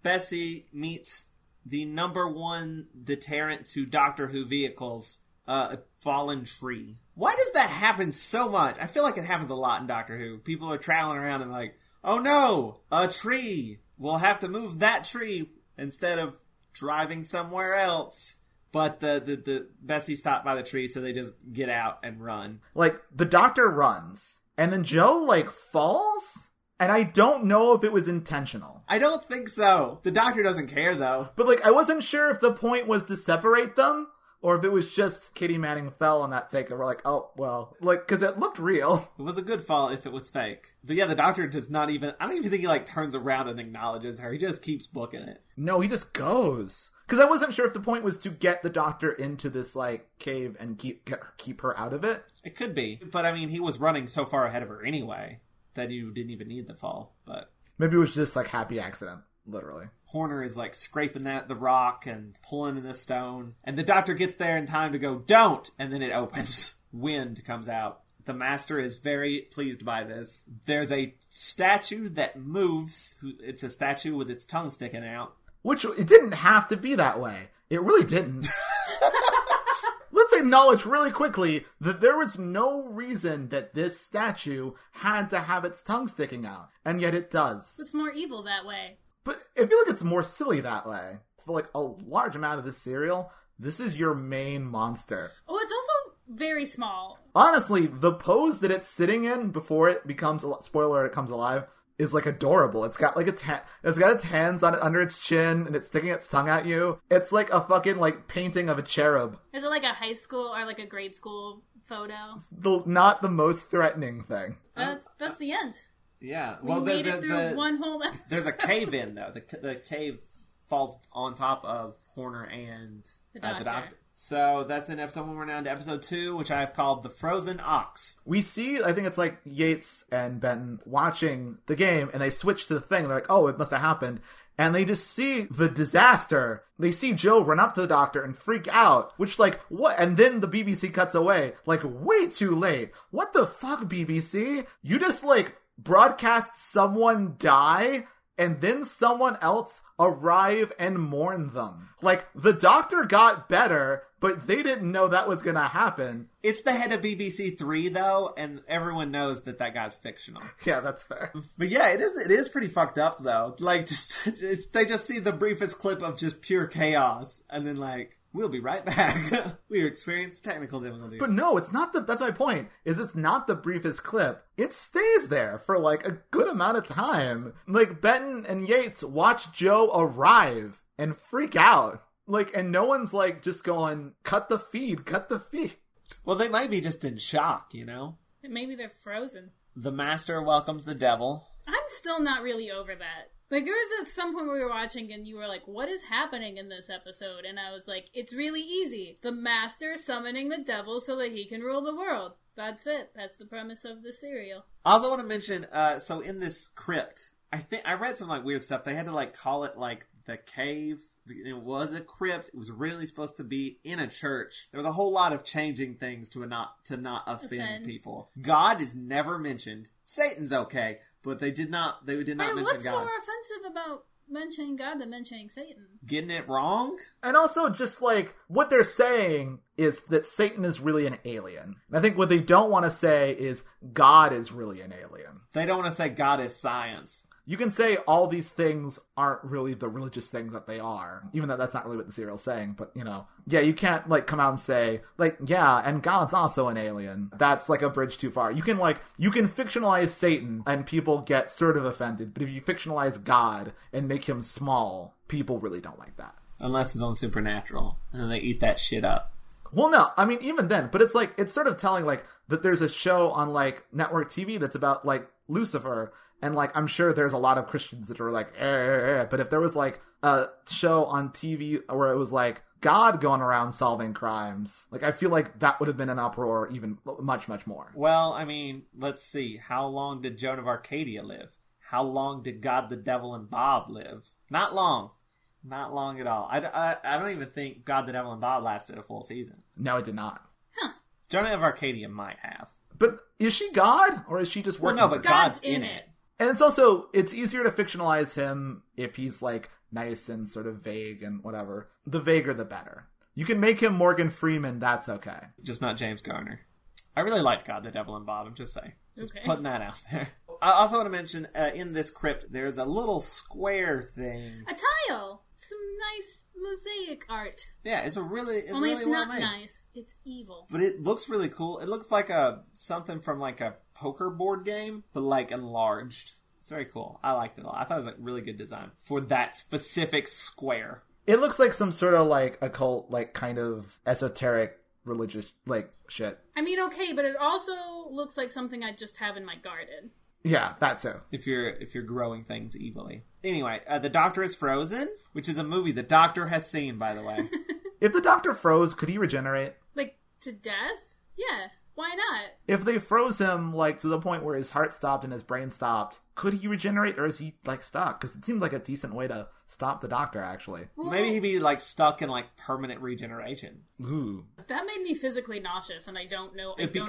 Bessie meets the #1 deterrent to Doctor Who vehicles, a fallen tree. Why does that happen so much? I feel like it happens a lot in Doctor Who. People are traveling around and like, oh no, a tree. We'll have to move that tree instead of driving somewhere else. But the Bessie stopped by the tree, so they just get out and run. Like, the doctor runs, and then Joe, like, falls? And I don't know if it was intentional. I don't think so. The doctor doesn't care, though. But, like, I wasn't sure if the point was to separate them, or if it was just Katie Manning fell on that take, and we're like, oh, well. Like, because it looked real. It was a good fall if it was fake. But yeah, the doctor does not even... I don't even think he, like, turns around and acknowledges her. He just keeps booking it. No, he just goes. Because I wasn't sure if the point was to get the doctor into this, like, cave and keep her out of it. It could be. But, I mean, he was running so far ahead of her anyway that you didn't even need the fall. But maybe it was just, like, happy accident, literally. Horner is, like, scraping the rock and pulling in the stone. And the doctor gets there in time to go, don't! And then it opens. Wind comes out. The master is very pleased by this. There's a statue that moves. It's a statue with its tongue sticking out. Which, it didn't have to be that way. It really didn't. Let's acknowledge really quickly that there was no reason that this statue had to have its tongue sticking out. And yet it does. It's more evil that way. But I feel like it's more silly that way. For, like, a large amount of this serial, this is your main monster. Oh, it's also very small. Honestly, the pose that it's sitting in before it becomes, spoiler, it comes alive, is like adorable. It's got like it's got its hands on it under its chin and it's sticking its tongue at you. It's like a fucking like painting of a cherub. Is it like a high school or like a grade school photo? Not the most threatening thing. That's the end. Yeah. We made it through one whole episode. There's a cave in, though. The cave falls on top of Horner and The Doctor. So that's in episode 1. We're now into episode 2, which I've called The Frozen Ox. We see, I think it's like Yates and Benton watching the game, and they switch to the thing. They're like, oh, it must have happened. And they just see the disaster. They see Joe run up to the Doctor and freak out, which, like, what? And then the BBC cuts away, like, way too late. What the fuck, BBC? You just, like, broadcast someone die, and then someone else arrive and mourn them. Like, the Doctor got better, but they didn't know that was gonna happen. It's the head of BBC 3, though, and everyone knows that guy's fictional. Yeah, that's fair. But yeah, it is pretty fucked up, though. Like, they just see the briefest clip of just pure chaos, and then, like, we'll be right back. We experienced technical difficulties. But no, it's not that's my point, is it's not the briefest clip. It stays there for, like, a good amount of time. Like, Benton and Yates watch Joe arrive and freak out. Like, and no one's, like, just going, cut the feed. Well, they might be just in shock, you know? Maybe they're frozen. The Master welcomes the devil. I'm still not really over that. Like, there was at some point where we were watching and you were like, what is happening in this episode? And I was like, it's really easy. The Master summoning the devil so that he can rule the world. That's it. That's the premise of the serial. I also want to mention, so in this crypt, I read some, like, weird stuff. They had to, like, call it, like, the cave. It was a crypt. It was originally supposed to be in a church. There was a whole lot of changing things to not offend people. God is never mentioned. Satan's okay, but they did not mention God. What's more offensive about mentioning God than mentioning Satan? Getting it wrong? And also, just, like, what they're saying is that Satan is really an alien. And I think what they don't want to say is God is really an alien. They don't want to say God is science. You can say all these things aren't really the religious things that they are, even though that's not really what the serial's saying, but, you know. Yeah, you can't, like, come out and say, like, yeah, and God's also an alien. That's, like, a bridge too far. You can fictionalize Satan, and people get sort of offended, but if you fictionalize God and make him small, people really don't like that. Unless it's on Supernatural, and then they eat that shit up. Well, no, I mean, even then, but it's, like, it's sort of telling, like, that there's a show on, like, network TV that's about, like, Lucifer. And, like, I'm sure there's a lot of Christians that are like, but if there was, like, a show on TV where it was, like, God going around solving crimes, like, I feel like that would have been an uproar even much, much more. Well, I mean, let's see. How long did Joan of Arcadia live? How long did God, the Devil, and Bob live? Not long. Not long at all. I don't even think God, the Devil, and Bob lasted a full season. No, it did not. Huh. Joan of Arcadia might have. But is she God, or is she just working? Well, no, but God's in it. And it's easier to fictionalize him if he's, like, nice and sort of vague and whatever. The vaguer, the better. You can make him Morgan Freeman, that's okay. Just not James Garner. I really liked God, the Devil, and Bob, I'm just saying. Just okay. Putting that out there. I also want to mention, in this crypt, there's a little square thing. A tile! Some nice mosaic art. Yeah, it's really Only really it's well not made. nice. It's evil. But it looks really cool. It looks like something from, like, a poker board game, but, like, enlarged. It's very cool. I liked it a lot. I thought it was a really good design for that specific square. It looks like some sort of, like, occult, like, kind of esoteric religious, like, shit. I mean, okay, but it also looks like something I just have in my garden. Yeah, that too. If you're growing things evilly. Anyway, The Doctor is Frozen, which is a movie the Doctor has seen, by the way. If the Doctor froze, could he regenerate? Like, to death? Yeah. Why not? If they froze him, like, to the point where his heart stopped and his brain stopped, could he regenerate, or is he, like, stuck? Because it seems like a decent way to stop the Doctor, actually. Well, Maybe he'd be, like, stuck in, like, permanent regeneration. Ooh. that made me physically nauseous, and I don't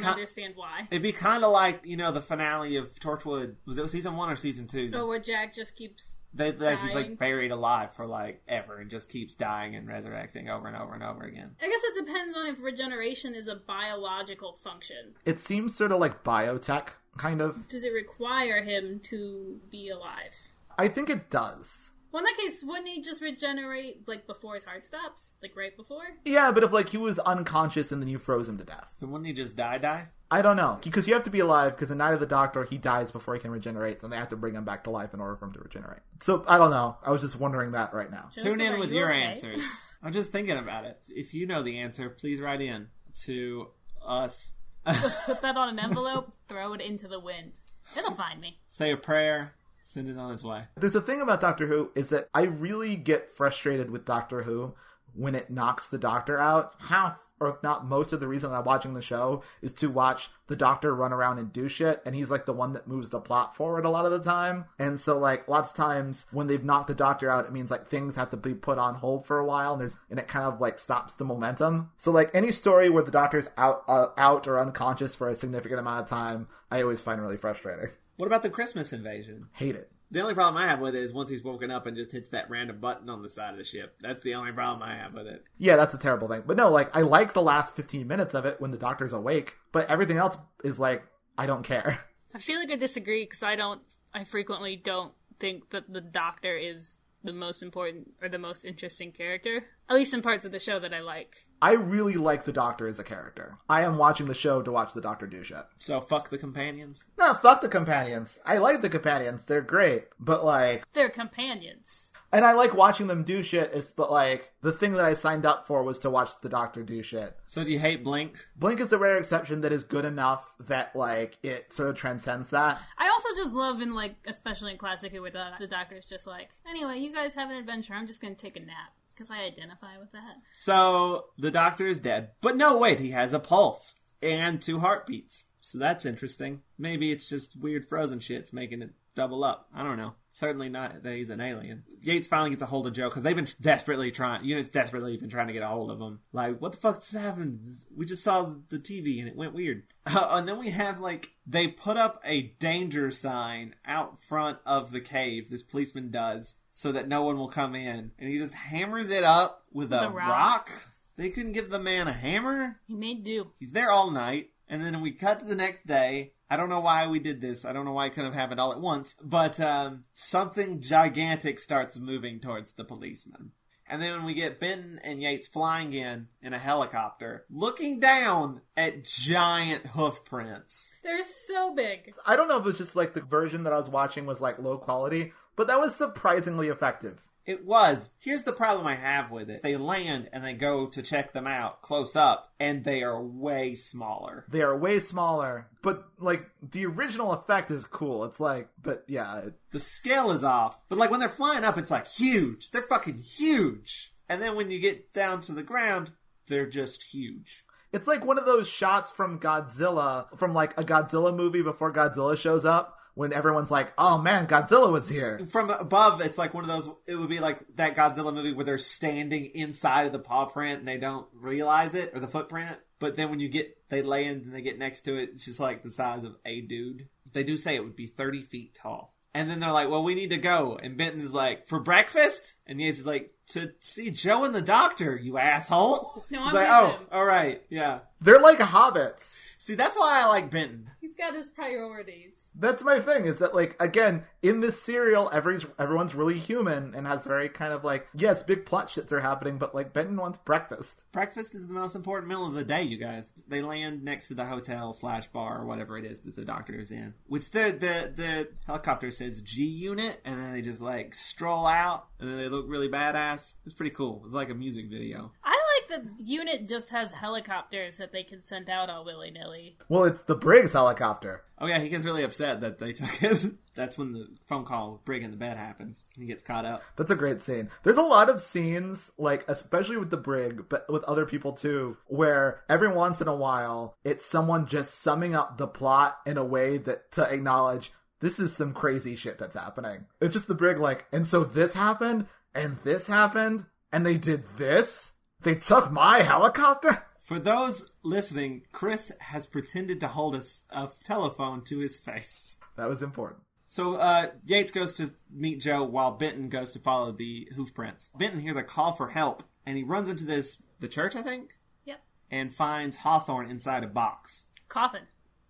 understand why. It'd be kind of like, you know, the finale of Torchwood. Was it season 1 or season 2? Oh, where Jack just keeps He's, dying. like, buried alive for, like, ever and just keeps dying and resurrecting over and over and over again. I guess it depends on if regeneration is a biological function. It seems sort of like biotech, kind of. Does it require him to be alive? I think it does. Well, in that case, wouldn't he just regenerate, like, before his heart stops? Like, right before? Yeah, but if, like, he was unconscious and then you froze him to death. Then wouldn't he just die? I don't know. Because you have to be alive, because in Night of the Doctor, he dies before he can regenerate, and they have to bring him back to life in order for him to regenerate. So, I don't know. I was just wondering that right now. Joseph, Tune in are with you your okay? answers. I'm just thinking about it. If you know the answer, please write in to us. Just put that on an envelope, throw it into the wind. It'll find me. Say a prayer, send it on its way. There's a thing about Doctor Who, is that I really get frustrated with Doctor Who when it knocks the Doctor out. Half, or if not most of the reason I'm watching the show is to watch the Doctor run around and do shit, and he's like the one that moves the plot forward a lot of the time. And so like lots of times when they've knocked the Doctor out, it means like things have to be put on hold for a while, and it kind of like stops the momentum. So like any story where the Doctor's out or unconscious for a significant amount of time, I always find really frustrating. What about the Christmas invasion? Hate it. The only problem I have with it is once he's woken up and just hits that random button on the side of the ship. That's the only problem I have with it. Yeah, that's a terrible thing. But no, like, I like the last 15 minutes of it when the Doctor's awake, but everything else is like, I don't care. I feel like I disagree because I frequently don't think that the Doctor is the most important or the most interesting character. At least in parts of the show that I like. I really like the Doctor as a character. I am watching the show to watch the Doctor do shit. So fuck the companions? No, fuck the companions. I like the companions. They're great. But like... They're companions. And I like watching them do shit, but like, the thing that I signed up for was to watch the Doctor do shit. So do you hate Blink? Blink is the rare exception that is good enough that like, it sort of transcends that. I also just love in like, especially in Classic Who, where the Doctor's just like, anyway, you guys have an adventure, I'm just gonna take a nap. Because I identify with that. So the Doctor is dead. But no, wait, he has a pulse. And 2 heartbeats. So that's interesting. Maybe it's just weird frozen shit's making it double up. I don't know. Certainly not that he's an alien. Yates finally gets a hold of Joe because they've been units desperately been trying to get a hold of him. Like, what the fuck's happened? We just saw the TV and it went weird. And then we have, like, they put up a danger sign out front of the cave, this policeman does, so that no one will come in. And he just hammers it up with a rock. They couldn't give the man a hammer? He made do. He's there all night. And then we cut to the next day. I don't know why we did this. I don't know why it couldn't have happened all at once. But something gigantic starts moving towards the policeman. And then when we get Benton and Yates flying in a helicopter, looking down at giant hoof prints. They're so big. I don't know if it was just like the version that I was watching was like low quality, but that was surprisingly effective. It was. Here's the problem I have with it. They land and they go to check them out close up, and they are way smaller. They are way smaller, but like the original effect is cool. It's like, but yeah. The scale is off. But like when they're flying up, it's like huge. They're fucking huge. And then when you get down to the ground, they're just huge. It's like one of those shots from Godzilla, from like a Godzilla movie before Godzilla shows up. When everyone's like, oh man, Godzilla was here. From above, it's like one of those, it would be like that Godzilla movie where they're standing inside of the paw print and they don't realize it, or the footprint. But then when they land and they get next to it, it's just like the size of a dude. They do say it would be 30 feet tall. And then they're like, well, we need to go. And Benton is like, for breakfast? And Yates is like, to see Joe and the Doctor, you asshole. No, He's I'm like, with oh, him. all right, yeah. They're like hobbits. See, that's why I like Benton. He's got his priorities. That's my thing, is that, like, again, in this serial, everyone's really human and has very kind of, like, yes, big plot shits are happening, but, like, Benton wants breakfast. Breakfast is the most important meal of the day, you guys. They land next to the hotel/bar or whatever it is that the Doctor is in. Which the helicopter says G Unit, and then they just, like, stroll out, and then they look really badass. It's pretty cool. It's like a music video. I like the unit just has helicopters that they can send out all willy-nilly. Well, it's the Briggs helicopter. Oh yeah, he gets really upset that they took it. That's when the phone call with Brig in the bed happens. He gets caught up. That's a great scene. There's a lot of scenes, like, especially with the Brig, but with other people too, where every once in a while, it's someone just summing up the plot in a way that to acknowledge, this is some crazy shit that's happening. It's just the Brig like, and so this happened, and they did this? They took my helicopter? For those listening, Chris has pretended to hold a telephone to his face. That was important. So Yates goes to meet Joe while Benton goes to follow the hoof prints. Benton hears a call for help, and he runs into the church, I think? Yep. And finds Hawthorne inside a box. Coffin.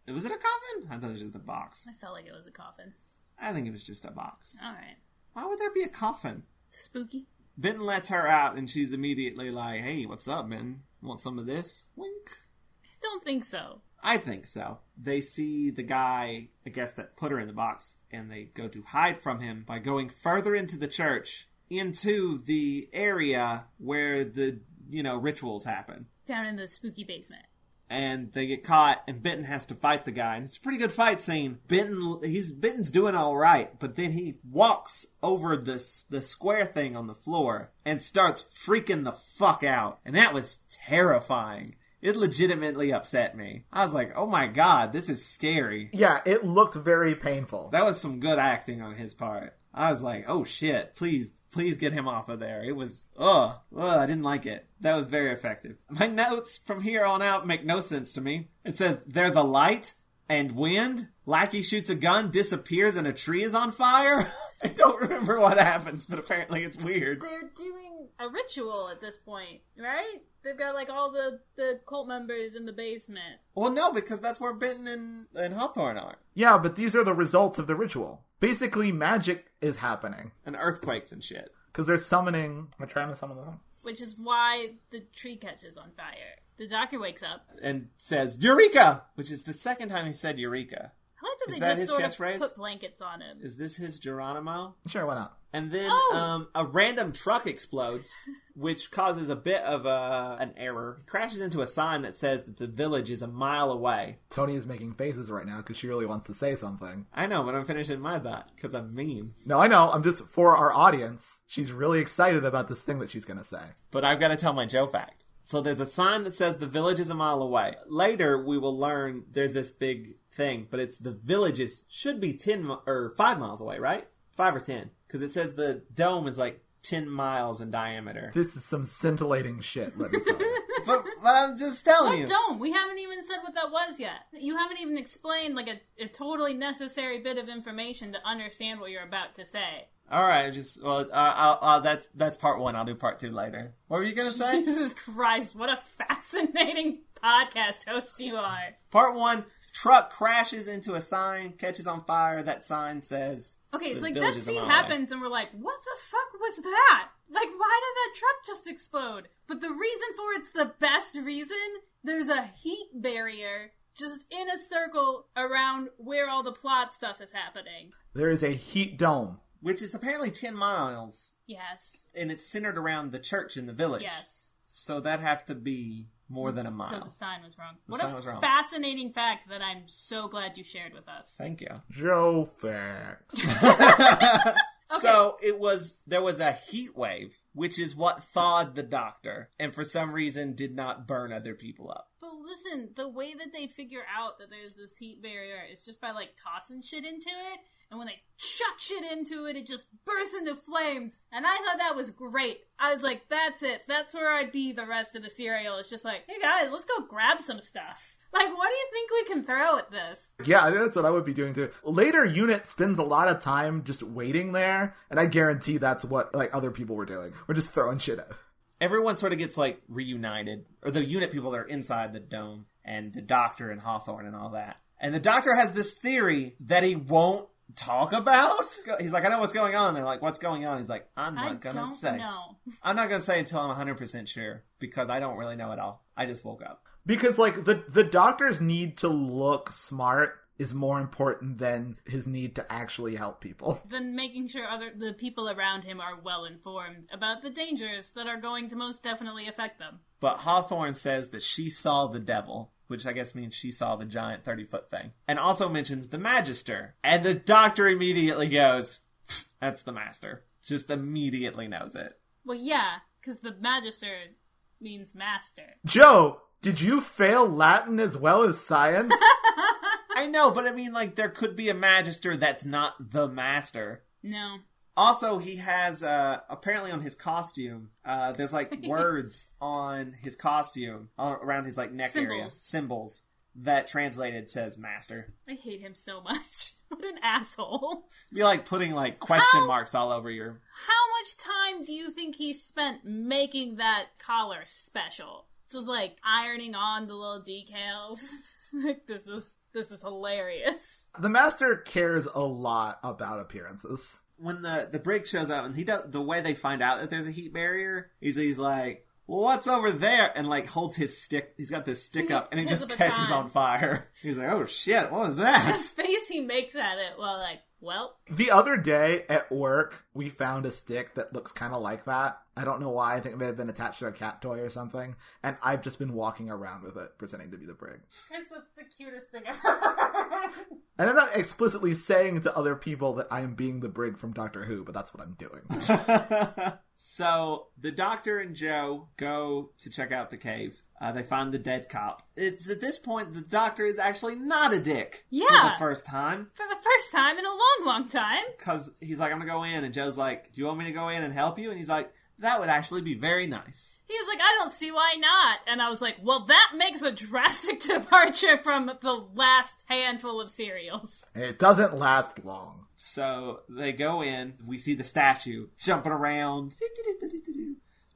Was it a coffin? I thought it was just a box. I felt like it was a coffin. I think it was just a box. All right. Why would there be a coffin? Spooky. Benton lets her out, and she's immediately like, hey, what's up, Benton? Want some of this? Wink. I don't think so. I think so. They see the guy, I guess, that put her in the box, and they go to hide from him by going further into the church, into the area where the, rituals happen. Down in the spooky basement. And they get caught, and Benton has to fight the guy. And it's a pretty good fight scene. Benton's doing all right, but then he walks over the square thing on the floor and starts freaking the fuck out. And that was terrifying. It legitimately upset me. I was like, oh my god, this is scary. Yeah, it looked very painful. That was some good acting on his part. I was like, oh shit, please get him off of there. It was, I didn't like it. That was very effective. My notes from here on out make no sense to me. It says, there's a light and wind. Lackey shoots a gun, disappears, and a tree is on fire. I don't remember what happens, but apparently it's weird. They're doing a ritual at this point, right? They've got, all the cult members in the basement. Well, no, because that's where Benton and Hawthorne are. Yeah, but these are the results of the ritual. Basically, magic is happening. And earthquakes and shit. Because they're trying to summon them. Which is why the tree catches on fire. The doctor wakes up. And says, Eureka! Which is the second time he said Eureka. I like that Is they that just his sort of catchphrase? put blankets on him. Is this his Geronimo? Sure, why not? And then Oh! A random truck explodes, which causes a bit of an error. It crashes into a sign that says that the village is a mile away. Toni is making faces right now because she really wants to say something. I know, but I'm finishing my thought because I'm mean. No, I know. I'm just, for our audience, she's really excited about this thing that she's going to say. But I've got to tell my Joe fact. So there's a sign that says the village is a mile away. Later, we will learn there's this big thing, but it's the villages should be 5 miles away, right? 5 or 10. Because it says the dome is 10 miles in diameter. This is some scintillating shit, let me tell you. but I'm just telling you. What dome? We haven't even said what that was yet. You haven't even explained a totally necessary bit of information to understand what you're about to say. All right, that's part 1. I'll do part 2 later. What were you gonna say? Jesus Christ, what a fascinating podcast host you are. Part 1, truck crashes into a sign, catches on fire. That sign says... Okay, so the that village is a scene mile happens and we're like, what the fuck was that? Why did that truck just explode? But the reason for it's the best reason, there's a heat barrier just in a circle around where all the plot stuff is happening. There is a heat dome. Which is apparently 10 miles. Yes. And it's centered around the church in the village. Yes. So that have to be more than a mile. So the sign was wrong. The sign was wrong. Fascinating fact that I'm so glad you shared with us. Thank you. Joe facts. Okay. So there was a heat wave, which is what thawed the doctor, and for some reason did not burn other people up. But listen, the way that they figure out that there's this heat barrier is just by tossing shit into it. And when they chuck shit into it, it just bursts into flames. And I thought that was great. I was like, that's it. That's where I'd be the rest of the serial. It's just like, hey guys, let's go grab some stuff. What do you think we can throw at this? Yeah, I think that's what I would be doing too. Later, Unit spends a lot of time just waiting there. And I guarantee that's what other people were doing. We're just throwing shit at. Everyone sort of gets reunited. Or the Unit people are inside the dome. And the doctor and Hawthorne and all that. And the doctor has this theory that he won't talk about. He's like, I know what's going on. They're like, what's going on? He's like, I'm not gonna say. I'm not gonna say until I'm 100% sure because I don't really know at all. I just woke up. Because the doctor's need to look smart is more important than his need to actually help people. Than making sure the people around him are well informed about the dangers that are going to most definitely affect them. But Hawthorne says that she saw the devil, which I guess means she saw the giant 30-foot thing. And also mentions the Magister. And the doctor immediately goes, that's the Master. Just immediately knows it. Well, yeah, because the Magister means master. Joe, did you fail Latin as well as science? I know, but I mean, there could be a Magister that's not the Master. No. Also, he has, apparently on his costume, there's, words on his costume, around his, neck area. Symbols. That translated says master. I hate him so much. What an asshole. Be putting, question marks all over your... How much time do you think he spent making that collar special? Just, ironing on the little decals. This is hilarious. The Master cares a lot about appearances. when the brig shows up, and the way they find out that there's a heat barrier is he's like, well, what's over there? And like holds his stick. He's got this stick up, and it just catches on fire. He's like, oh shit, what was that? The face he makes at it, well. The other day at work, we found a stick that looks kind of like that. I don't know why. I think it may have been attached to a cat toy or something. And I've just been walking around with it, pretending to be the brig. Chris, that's the cutest thing ever. And I'm not explicitly saying to other people that I am being the brig from Doctor Who, but that's what I'm doing. So, the Doctor and Joe go to check out the cave. They find the dead cop. It's at this point the Doctor is actually not a dick. Yeah. For the first time. For the first time in a long, long time. Because he's like, I'm going to go in. And Joe's like, do you want me to go in and help you? And he's like, that would actually be very nice. He was like, I don't see why not. And I was like, well, that makes a drastic departure from the last handful of serials. It doesn't last long. So they go in. We see the statue jumping around,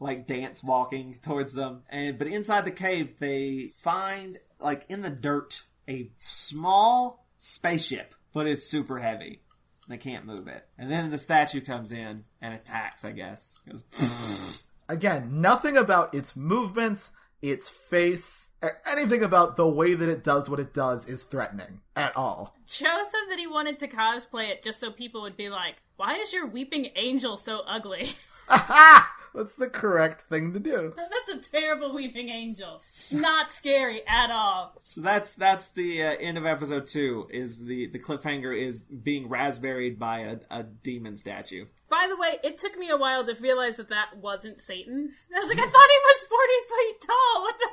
like dance walking towards them. But inside the cave, they find, like in the dirt, a small spaceship, but it's super heavy. They can't move it. And then the statue comes in and attacks, I guess. It goes, again, nothing about its movements, its face, or anything about the way that it does what it does is threatening at all. Joe said that he wanted to cosplay it just so people would be like, why is your weeping angel so ugly? Aha! That's the correct thing to do. That's a terrible weeping angel. Not scary at all. So that's the end of episode 2. Is the cliffhanger is being raspberried by a demon statue. By the way, it took me a while to realize that wasn't Satan. I was like, I thought he was 40 feet tall. What the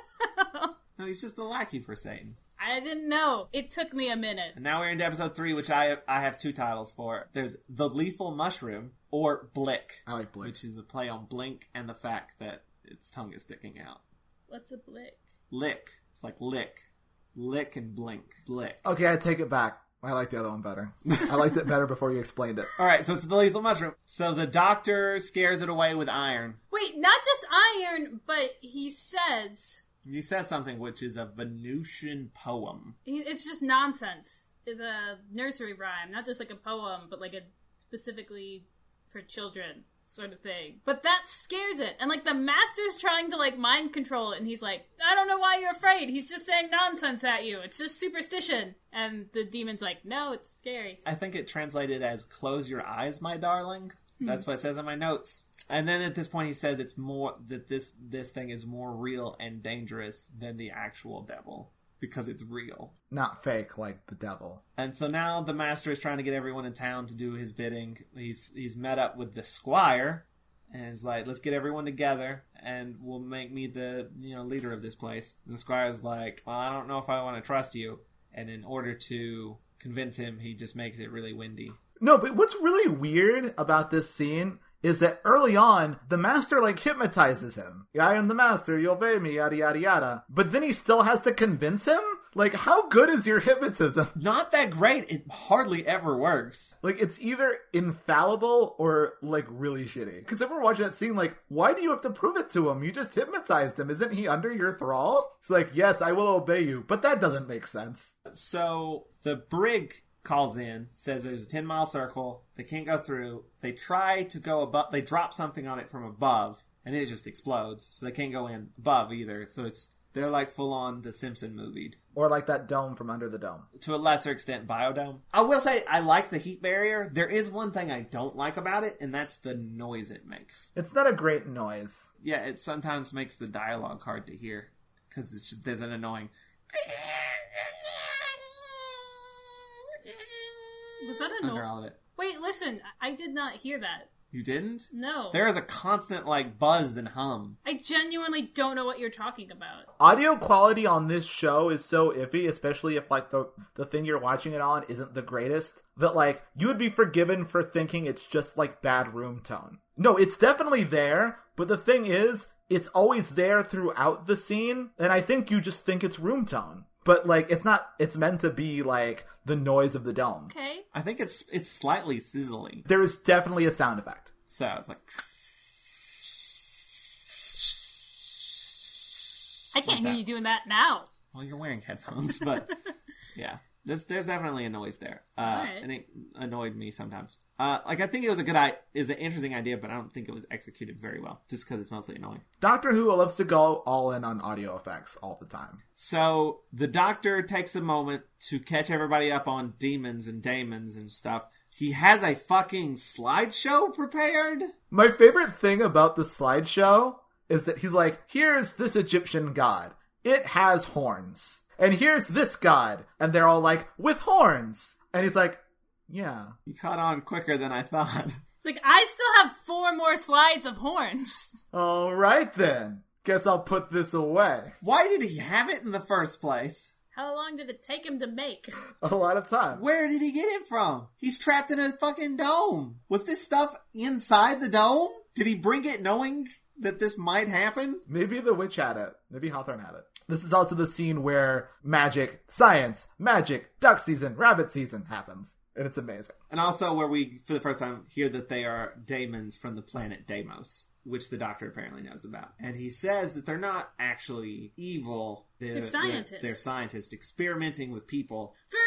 hell? No, he's just the lackey for Satan. I didn't know. It took me a minute. And now we're into episode 3, which I have 2 titles for. There's The Lethal Mushroom, or Blick. I like Blick. Which is a play on blink and the fact that its tongue is sticking out. What's a blick? Lick. It's like lick. Lick and blink. Blick. Okay, I take it back. I like the other one better. I liked it better before you explained it. Alright, so it's The Lethal Mushroom. So the Doctor scares it away with iron. Wait, not just iron, but he says something which is a Venusian poem. It's just nonsense. It's a nursery rhyme, not just like a poem, but like a specifically for children sort of thing. But that scares it. And like the Master's trying to like mind control it, and he's like, I don't know why you're afraid. He's just saying nonsense at you. It's just superstition. And the demon's like, no, it's scary. I think it translated as close your eyes, my darling. That's what it says in my notes. And then at this point he says it's more that this thing is more real and dangerous than the actual devil because it's real. Not fake like the devil. And so now the Master is trying to get everyone in town to do his bidding. He's met up with the Squire and is like, let's get everyone together and we'll make me the leader of this place. And the Squire's like, well, I don't know if I want to trust you. And in order to convince him, he just makes it really windy. No, but what's really weird about this scene is that early on, the Master, like, hypnotizes him. I am the Master, you obey me, yada, yada, yada. But then he still has to convince him? Like, how good is your hypnotism? Not that great. It hardly ever works. Like, it's either infallible or, like, really shitty. Because if we're watching that scene, like, why do you have to prove it to him? You just hypnotized him. Isn't he under your thrall? It's like, yes, I will obey you. But that doesn't make sense. So, the brig calls in, says there's a 10-mile circle, they can't go through, they try to go above, they drop something on it from above, and it just explodes, so they can't go in above either, so they're like full-on the Simpson movied. Or like that dome from Under the Dome. To a lesser extent, Biodome. I will say, I like the heat barrier. There is one thing I don't like about it, and that's the noise it makes. It's not a great noise. Yeah, it sometimes makes the dialogue hard to hear, because there's an annoying... Was that a under all of it. Wait, listen, I did not hear that. You didn't? No. There is a constant, like, buzz and hum. I genuinely don't know what you're talking about. Audio quality on this show is so iffy, especially if, like, the thing you're watching it on isn't the greatest, that, like, you would be forgiven for thinking it's just, like, bad room tone. No, it's definitely there, but the thing is, it's always there throughout the scene, and I think you just think it's room tone. But, like, it's not, it's meant to be, like, the noise of the dome. Okay. I think it's slightly sizzling. There is definitely a sound effect. So it's like... I can't hear you doing that now. Well, you're wearing headphones, but... Yeah. There's definitely a noise there. Right. And it annoyed me sometimes. I think it was is an interesting idea, but I don't think it was executed very well, just because it's mostly annoying. Doctor Who loves to go all in on audio effects all the time. So the Doctor takes a moment to catch everybody up on demons and daemons and stuff. He has a fucking slideshow prepared. My favorite thing about the slideshow is that he's like, here's this Egyptian god. It has horns. And here's this god. And they're all like, with horns. And he's like, yeah. You caught on quicker than I thought. It's like, I still have 4 more slides of horns. All right, then. Guess I'll put this away. Why did he have it in the first place? How long did it take him to make? A lot of time. Where did he get it from? He's trapped in a fucking dome. Was this stuff inside the dome? Did he bring it knowing that this might happen? Maybe the witch had it. Maybe Hawthorne had it. This is also the scene where magic, science, magic, duck season, rabbit season happens. And it's amazing. And also where we, for the first time, hear that they are daemons from the planet Dæmons, which the Doctor apparently knows about. And he says that they're not actually evil. They're scientists. They're scientists experimenting with people. For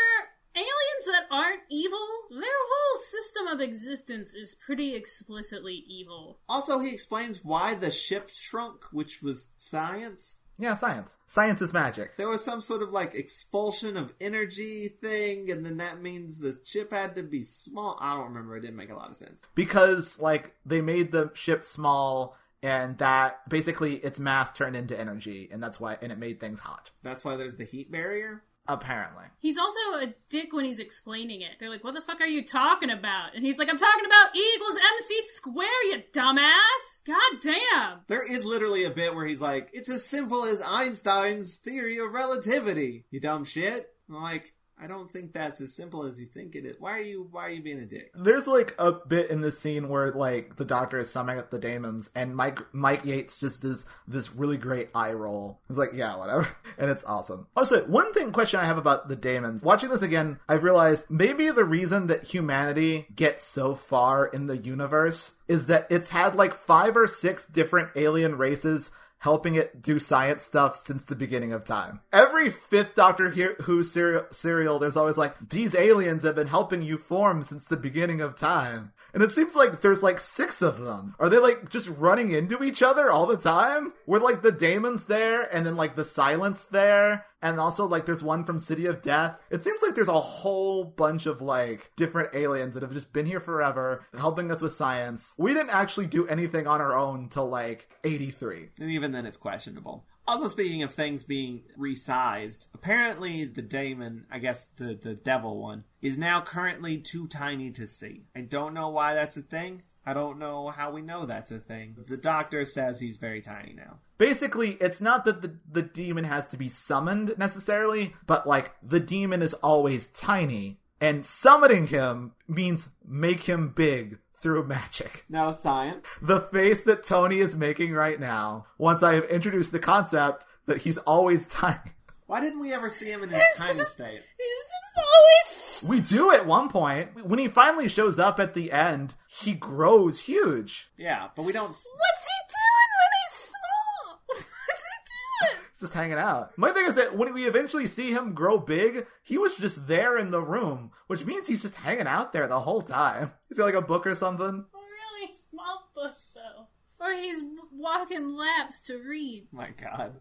aliens that aren't evil, their whole system of existence is pretty explicitly evil. Also, he explains why the ship shrunk, which was science. Yeah, science. Science is magic. There was some sort of like expulsion of energy thing, and then that means the ship had to be small. I don't remember. It didn't make a lot of sense. Because, like, they made the ship small, and that basically its mass turned into energy, and that's why, and it made things hot. That's why there's the heat barrier? Apparently. He's also a dick when he's explaining it. They're like, what the fuck are you talking about? And he's like, I'm talking about E equals MC square, you dumbass! God damn! There is literally a bit where he's like, it's as simple as Einstein's theory of relativity, you dumb shit. I'm like, I don't think that's as simple as you think it is. Why are you being a dick? There's like a bit in this scene where like the Doctor is summoning up the Dæmons, and Mike Yates just does this really great eye roll. He's like, yeah, whatever. And it's awesome. Also, one question I have about the Dæmons. Watching this again, I've realized maybe the reason that humanity gets so far in the universe is that it's had like 5 or 6 different alien races helping it do science stuff since the beginning of time. Every 5th Doctor Who serial, there's always like, these aliens have been helping you form since the beginning of time. And it seems like there's like 6 of them. Are they like just running into each other all the time? Were like the Dæmons there, and then like the Silence there, and also like there's one from City of Death. It seems like there's a whole bunch of like different aliens that have just been here forever, helping us with science. We didn't actually do anything on our own till like 83. And even then it's questionable. Also, speaking of things being resized, apparently the daemon, I guess the devil one, is now currently too tiny to see. I don't know why that's a thing. I don't know how we know that's a thing. The Doctor says he's very tiny now. Basically, it's not that the demon has to be summoned necessarily, but like the demon is always tiny, and summoning him means make him big through magic. No science. The face that Toni is making right now, once I have introduced the concept that he's always tiny. Why didn't we ever see him in his tiny state? He's just always... We do at one point. When he finally shows up at the end, he grows huge. Yeah, but we don't... What's he doing when he's small? What's he doing? He's just hanging out. My thing is that when we eventually see him grow big, he was just there in the room, which means he's just hanging out there the whole time. He's got like a book or something. A really small book, though. Or he's walking laps to read. My God.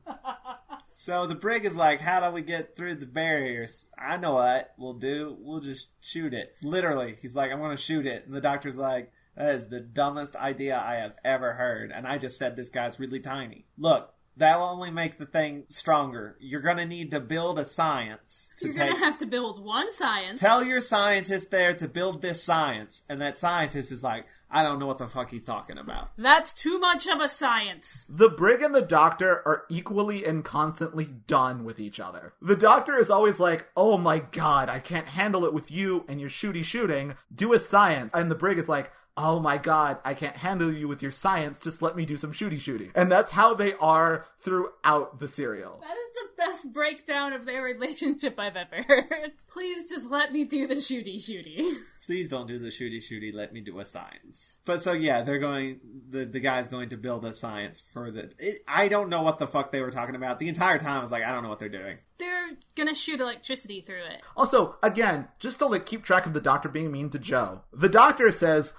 So the brig is like, how do we get through the barriers? I know what we'll do. We'll just shoot it. Literally. He's like, I'm going to shoot it. And the Doctor's like, that is the dumbest idea I have ever heard. And I just said this guy's really tiny. Look, that will only make the thing stronger. You're going to need to build a science. You're going to have to build one science. Tell your scientist there to build this science. And that scientist is like, I don't know what the fuck he's talking about. That's too much of a science. The brig and the Doctor are equally and constantly done with each other. The Doctor is always like, oh my God, I can't handle it with you and your shooty-shooting. Do a science. And the brig is like, oh my God, I can't handle you with your science. Just let me do some shooty-shooty. And that's how they are throughout the serial. That is the best best breakdown of their relationship I've ever heard. Please just let me do the shooty-shooty. Please don't do the shooty-shooty, let me do a science. But so yeah, they're going, the guy's going to build a science for I don't know what the fuck they were talking about. The entire time I was like, I don't know what they're doing. They're gonna shoot electricity through it. Also, again, just to keep track of the Doctor being mean to Joe, the Doctor says,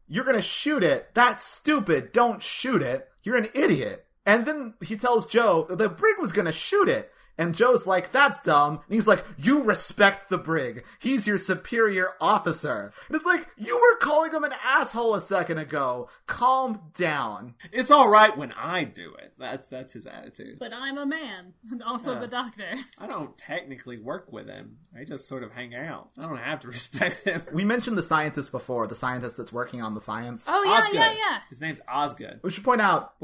you're gonna shoot it. That's stupid. Don't shoot it. You're an idiot. And then he tells Joe the brig was gonna shoot it. And Joe's like, that's dumb. And he's like, you respect the brig. He's your superior officer. And it's like, you were calling him an asshole a second ago. Calm down. It's all right when I do it. That's his attitude. But I'm a man. And also the Doctor. I don't technically work with him. I just sort of hang out. I don't have to respect him. We mentioned the scientist before. The scientist that's working on the science. Oh, yeah, Osgood. yeah. His name's Osgood. We should point out,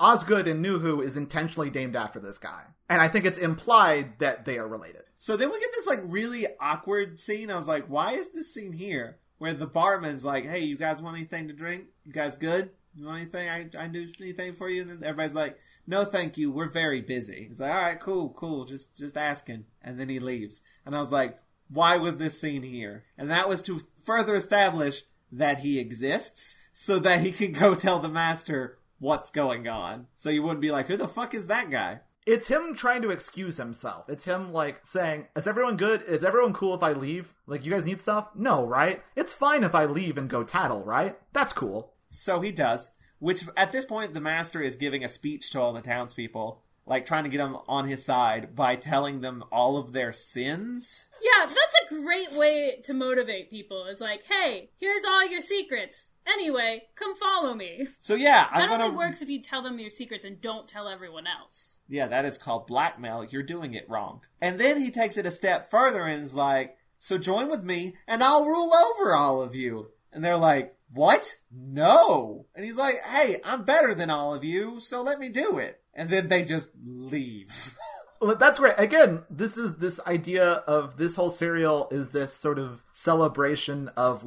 Osgood in New Who is intentionally named after this guy. And I think it's implied that they are related. So then we get this really awkward scene. I was like, why is this scene here? Where the barman's like, hey, you guys want anything to drink? You guys good? You want anything? I do anything for you? And then everybody's like, no, thank you. We're very busy. He's like, all right, cool. Just asking. And then he leaves. And I was like, why was this scene here? And that was to further establish that he exists so that he can go tell the Master what's going on. So you wouldn't be like, who the fuck is that guy? It's him trying to excuse himself. It's him, saying, is everyone good? Is everyone cool if I leave? You guys need stuff? No, right? It's fine if I leave and go tattle, right? That's cool. So he does. Which, at this point, the Master is giving a speech to all the townspeople. Trying to get them on his side by telling them all of their sins. Yeah, that's a great way to motivate people. It's like, hey, here's all your secrets. Anyway, come follow me. So yeah, that only works if you tell them your secrets and don't tell everyone else. Yeah, that is called blackmail. You're doing it wrong. And then he takes it a step further and is like, so join with me and I'll rule over all of you. And they're like, what? No. And he's like, hey, I'm better than all of you, so let me do it. And then they just leave. Well, that's right. Again, this idea of this whole serial is this sort of celebration of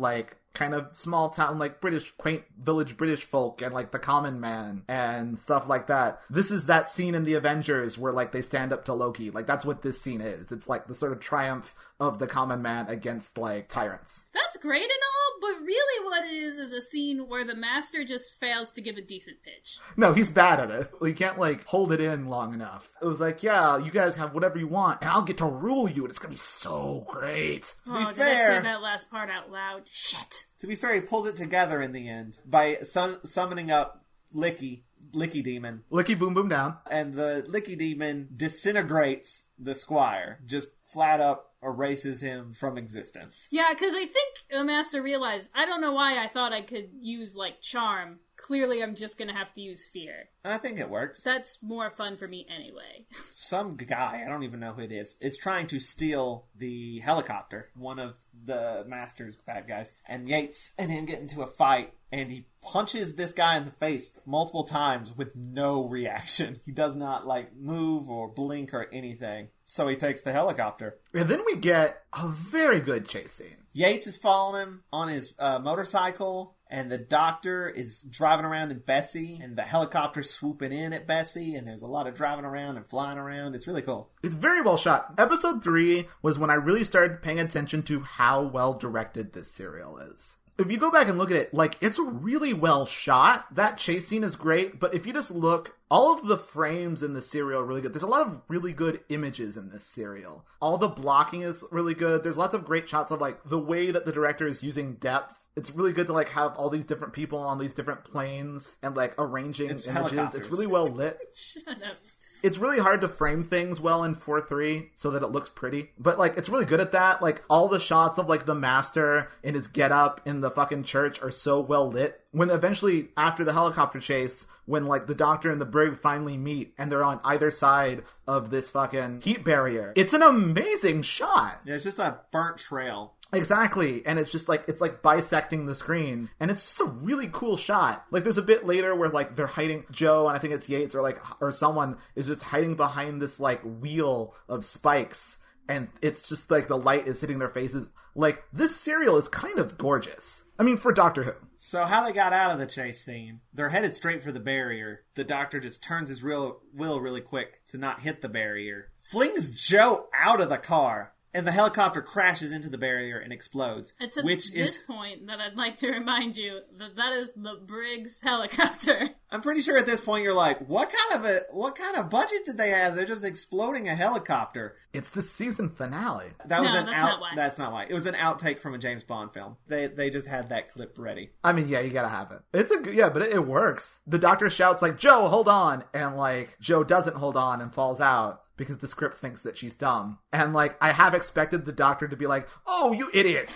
kind of small town, British, quaint village British folk and the common man and stuff like that. This is that scene in the Avengers where they stand up to Loki. That's what this scene is. It's the sort of triumph of the common man against tyrants. That's great and all, but really what it is a scene where the Master just fails to give a decent pitch. No, he's bad at it. He can't hold it in long enough. It was yeah, you guys have whatever you want and I'll get to rule you and it's gonna be so great. To be fair, did I say that last part out loud? Shit. To be fair, he pulls it together in the end by summoning up Licky Demon. Licky Boom Boom Down. And the Licky Demon disintegrates the Squire. Just flat up erases him from existence. Yeah, because I think the Master realized, I don't know why I thought I could use charm. Clearly I'm just gonna have to use fear. And I think it works. That's more fun for me anyway. Some guy, I don't even know who it is trying to steal the helicopter. One of the Master's bad guys. And Yates and him get into a fight. And he punches this guy in the face multiple times with no reaction. He does not move or blink or anything. So he takes the helicopter. And then we get a very good chase scene. Yates is following him on his motorcycle. And the Doctor is driving around in Bessie. And the helicopter's swooping in at Bessie. And there's a lot of driving around and flying around. It's really cool. It's very well shot. Episode 3 was when I really started paying attention to how well directed this serial is. If you go back and look at it, it's really well shot. That chase scene is great, but if you just look, all of the frames in the serial are really good. There's a lot of really good images in this serial. All the blocking is really good. There's lots of great shots of, the way that the director is using depth. It's really good to, have all these different people on these different planes and, arranging images. It's really well lit. Shut up. It's really hard to frame things well in 4:3 so that it looks pretty. But, it's really good at that. All the shots of, the Master in his getup in the fucking church are so well lit. When eventually, after the helicopter chase, when, the Doctor and the brig finally meet and they're on either side of this fucking heat barrier, it's an amazing shot. Yeah, it's just a burnt trail. Exactly, and it's just it's bisecting the screen, and it's just a really cool shot. There's a bit later where they're hiding, Joe, and I think it's Yates or someone is just hiding behind this wheel of spikes, and it's just the light is hitting their faces. This serial is kind of gorgeous. I mean, for Doctor Who. So how they got out of the chase scene, they're headed straight for the barrier. The Doctor just turns his wheel really quick to not hit the barrier, flings Joe out of the car, and the helicopter crashes into the barrier and explodes. It's at this point that I'd like to remind you that is the Briggs helicopter. I'm pretty sure at this point you're like, what kind of budget did they have? They're just exploding a helicopter. It's the season finale. That's not why. That's not why. It was an outtake from a James Bond film. They just had that clip ready. I mean, yeah, you gotta have it. But it works. The Doctor shouts like, Joe, hold on. And like, Joe doesn't hold on and falls out. Because the script thinks that she's dumb. And, like, I have expected the Doctor to be like, oh, you idiot!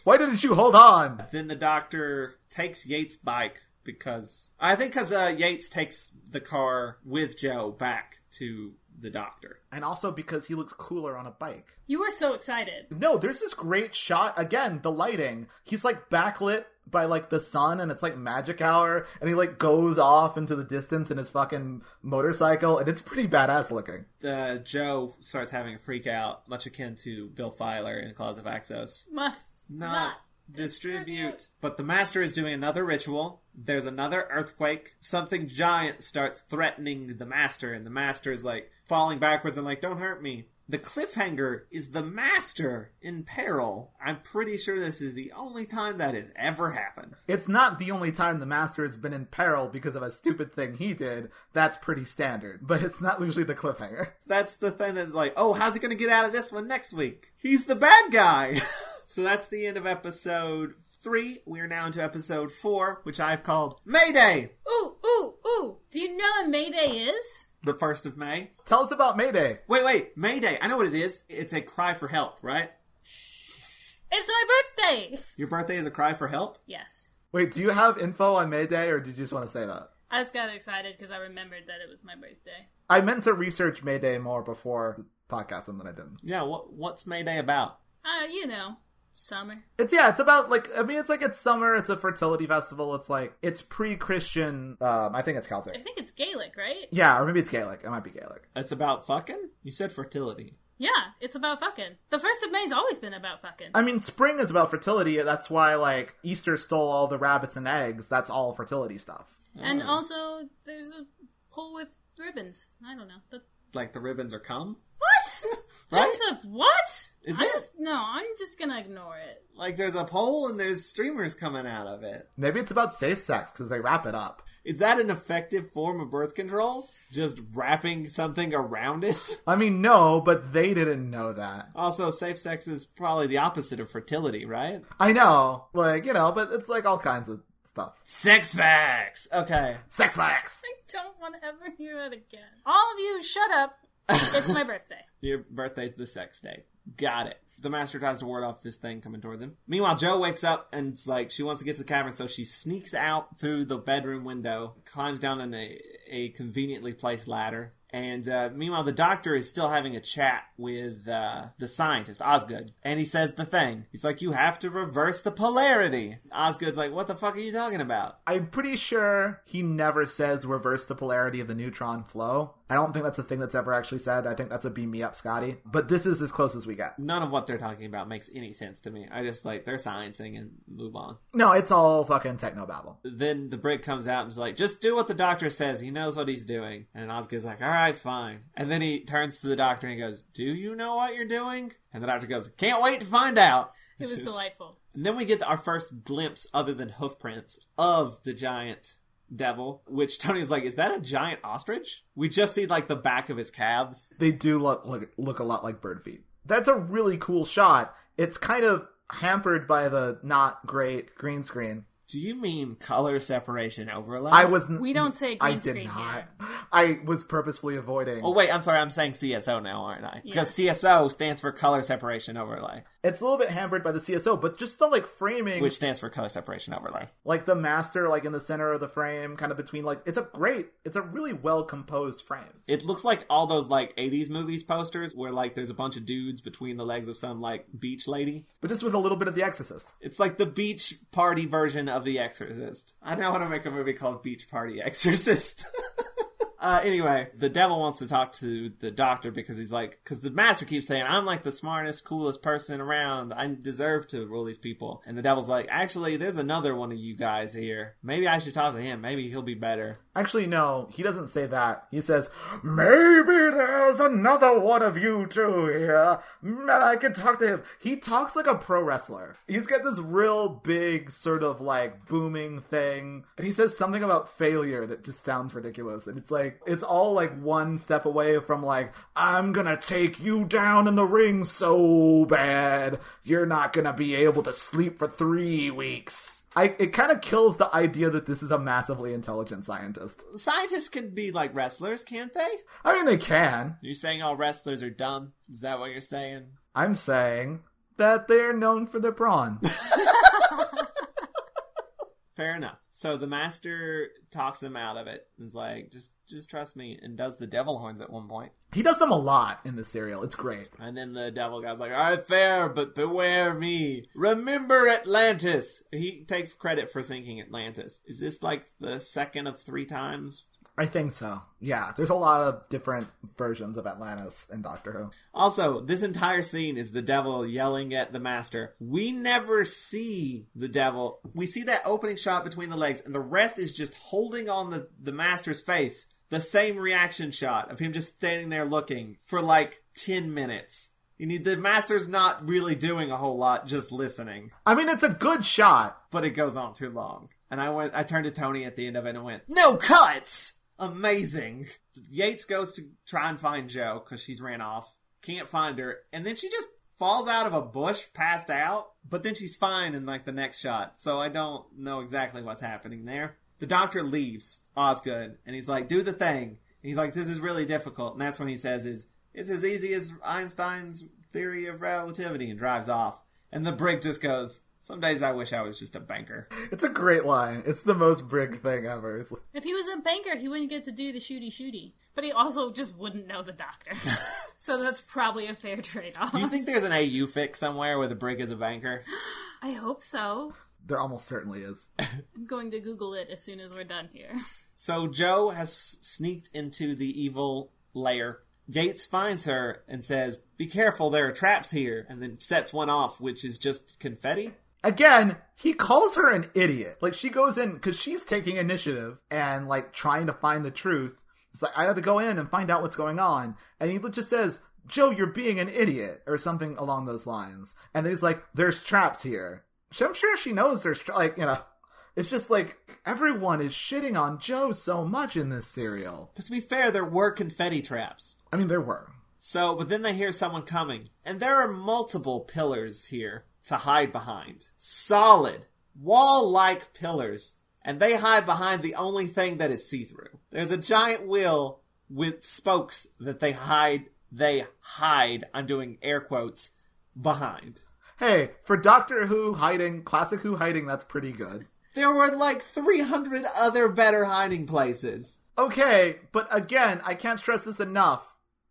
Why didn't you hold on? Then the Doctor takes Yates' bike because Yates takes the car with Joe back to the Doctor. And also because he looks cooler on a bike. You were so excited. No, there's this great shot. Again, the lighting. He's, like, backlit by, like, the sun, and it's, like, magic hour, and he, like, goes off into the distance in his fucking motorcycle, and it's pretty badass looking. Joe starts having a freak out, much akin to Bill Filer in Claws of Axos. Must not distribute. But the Master is doing another ritual. There's another earthquake. Something giant starts threatening the Master, and the Master is, like, falling backwards and like, don't hurt me. The cliffhanger is the Master in peril. I'm pretty sure this is the only time that has ever happened. It's not the only time the Master has been in peril because of a stupid thing he did. That's pretty standard. But it's not usually the cliffhanger. That's the thing that's like, oh, how's he going to get out of this one next week? He's the bad guy. So that's the end of episode 3. We are now into episode 4, which I've called Mayday. Ooh, ooh, ooh. Do you know what Mayday is? The 1st of May. Tell us about Mayday. Wait. Mayday. I know what it is. It's a cry for help, right? It's my birthday. Your birthday is a cry for help? Yes. Wait, do you have info on Mayday, or did you just want to say that? I just got excited because I remembered that it was my birthday. I meant to research Mayday more before the podcast, and then I didn't. Yeah, what's Mayday about? Summer. It's about, like, I mean, it's summer, it's a fertility festival, it's pre-Christian, I think it's Celtic. I think it's Gaelic, right? Yeah, or maybe it's Gaelic. It might be Gaelic. It's about fucking? You said fertility. Yeah, it's about fucking. The 1st of May's always been about fucking. I mean, spring is about fertility, that's why, like, Easter stole all the rabbits and eggs, that's all fertility stuff. And also, there's a pole with ribbons. I don't know. Like the ribbons are cum? What? Right? Joseph, what? Is it? I'm just gonna ignore it. Like there's a pole and there's streamers coming out of it. Maybe it's about safe sex, because they wrap it up. Is that an effective form of birth control? Just wrapping something around it? I mean, no, but they didn't know that. Also, safe sex is probably the opposite of fertility, right? I know. Like, but it's like all kinds of stuff. Sex facts! Okay. Sex facts! I don't want to ever hear that again. All of you, shut up. It's my birthday. Your birthday's the sex day. Got it. The Master tries to ward off this thing coming towards him. Meanwhile, Joe wakes up and it's like she wants to get to the cavern, so she sneaks out through the bedroom window, climbs down on a conveniently placed ladder. And meanwhile, the Doctor is still having a chat with the scientist, Osgood. And he says the thing. He's like, you have to reverse the polarity. Osgood's like, what the fuck are you talking about? I'm pretty sure he never says reverse the polarity of the neutron flow. I don't think that's a thing that's ever actually said. I think that's a beam me up, Scotty. But this is as close as we get. None of what they're talking about makes any sense to me. I just they're sciencing and move on. No, it's all fucking technobabble. Then the Brig comes out and is like, just do what the Doctor says. He knows what he's doing. And Osgood's like, all right, fine. And then he turns to the Doctor and he goes, do you know what you're doing? And the Doctor goes, can't wait to find out. It was delightful. And then we get our first glimpse, other than hoof prints, of the giant devil, which Tony's like, is that a giant ostrich? We just see the back of his calves. They do look a lot like bird feet. That's a really cool shot. It's kind of hampered by the not great green screen. Do you mean color separation overlay? We don't say green screen here. I was purposefully avoiding. Oh wait, I'm sorry. I'm saying CSO now, aren't I? Because CSO stands for color separation overlay. It's a little bit hampered by the CSO, but just the framing, which stands for color separation overlay. Like the Master, in the center of the frame, kind of between it's a really well composed frame. It looks like all those 80s movies posters where there's a bunch of dudes between the legs of some beach lady, but just with a little bit of The Exorcist. It's like the beach party version of The Exorcist. I now want to make a movie called Beach Party Exorcist. Anyway, the devil wants to talk to the doctor because because the master keeps saying, I'm like the smartest, coolest person around. I deserve to rule these people. And the devil's like, actually, there's another one of you guys here. Maybe I should talk to him. Maybe he'll be better. Actually, no, he doesn't say that. He says, maybe there's another one of you two here, and I can talk to him. He talks like a pro wrestler. He's got this real big sort of like booming thing, and he says something about failure that just sounds ridiculous. And it's like, it's all like one step away from like, I'm gonna take you down in the ring so bad, you're not gonna be able to sleep for 3 weeks. It kind of kills the idea that this is a massively intelligent scientist. Scientists can be like wrestlers, can't they? I mean, they can. You're saying all wrestlers are dumb? Is that what you're saying? I'm saying that they're known for their brawn. Fair enough. So the master talks them out of it. Is like, just trust me, and does the devil horns at one point. He does them a lot in the serial. It's great. And then the devil guy's like, all right, fair, but beware me. Remember Atlantis. He takes credit for sinking Atlantis. Is this like the second of 3 times? I think so. Yeah, there's a lot of different versions of Atlantis in Doctor Who. Also, this entire scene is the devil yelling at the master. We never see the devil. We see that opening shot between the legs, and the rest is just holding on the master's face. The same reaction shot of him just standing there looking for like 10 minutes. The master's not really doing a whole lot, just listening. I mean, it's a good shot. But it goes on too long. And I turned to Toni at the end of it and went, no cuts! Amazing. Yates goes to try and find Joe because she's ran off. Can't find her. And then she just falls out of a bush, passed out. But then she's fine in like the next shot. So I don't know exactly what's happening there. The doctor leaves Osgood and he's like, do the thing. And he's like, this is really difficult. And that's when he says it's as easy as Einstein's theory of relativity, and drives off. And the brig just goes, some days I wish I was just a banker. It's a great line. It's the most Brig thing ever. It's like... If he was a banker, he wouldn't get to do the shooty-shooty. But he also just wouldn't know the doctor. So that's probably a fair trade-off. Do you think there's an AU fic somewhere where the brig is a banker? I hope so. There almost certainly is. I'm going to Google it as soon as we're done here. So Joe has sneaked into the evil lair. Yates finds her and says, be careful, there are traps here. And then sets one off, which is just confetti. Again, he calls her an idiot. Like, she goes in because she's taking initiative and, like, trying to find the truth. It's like, I have to go in and find out what's going on. And he just says, Joe, you're being an idiot, or something along those lines. And then he's like, there's traps here. I'm sure she knows there's, it's just like, everyone is shitting on Joe so much in this serial. But to be fair, there were confetti traps. I mean, there were. So, but then they hear someone coming. And there are multiple pillars here to hide behind. Solid, wall-like pillars. And they hide behind the only thing that is see-through. There's a giant wheel with spokes that they hide, I'm doing air quotes, behind. Hey, for Doctor Who hiding, classic Who hiding, that's pretty good. There were like 300 other better hiding places. Okay, but again, I can't stress this enough.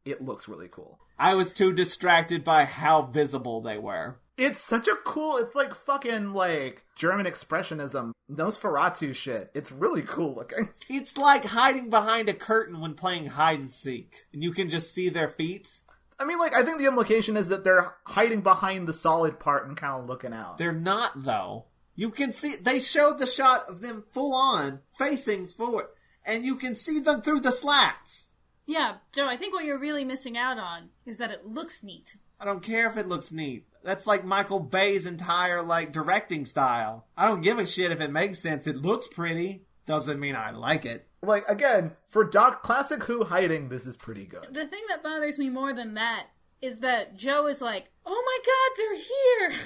It looks really cool. I was too distracted by how visible they were. It's such a cool, it's like fucking like German expressionism, Nosferatu shit. It's really cool looking. It's like hiding behind a curtain when playing hide and seek. And you can just see their feet. I mean, like, I think the implication is that they're hiding behind the solid part and kind of looking out. They're not, though. You can see, they showed the shot of them full on, facing forward, and you can see them through the slats. Yeah, Joe, I think what you're really missing out on is that it looks neat. I don't care if it looks neat. That's like Michael Bay's entire, like, directing style. I don't give a shit if it makes sense. It looks pretty. Doesn't mean I like it. Like, again, for classic Who hiding, this is pretty good. The thing that bothers me more than that is that Joe is like, oh my god, they're here!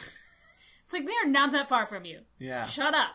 It's like, they are not that far from you. Yeah. Shut up.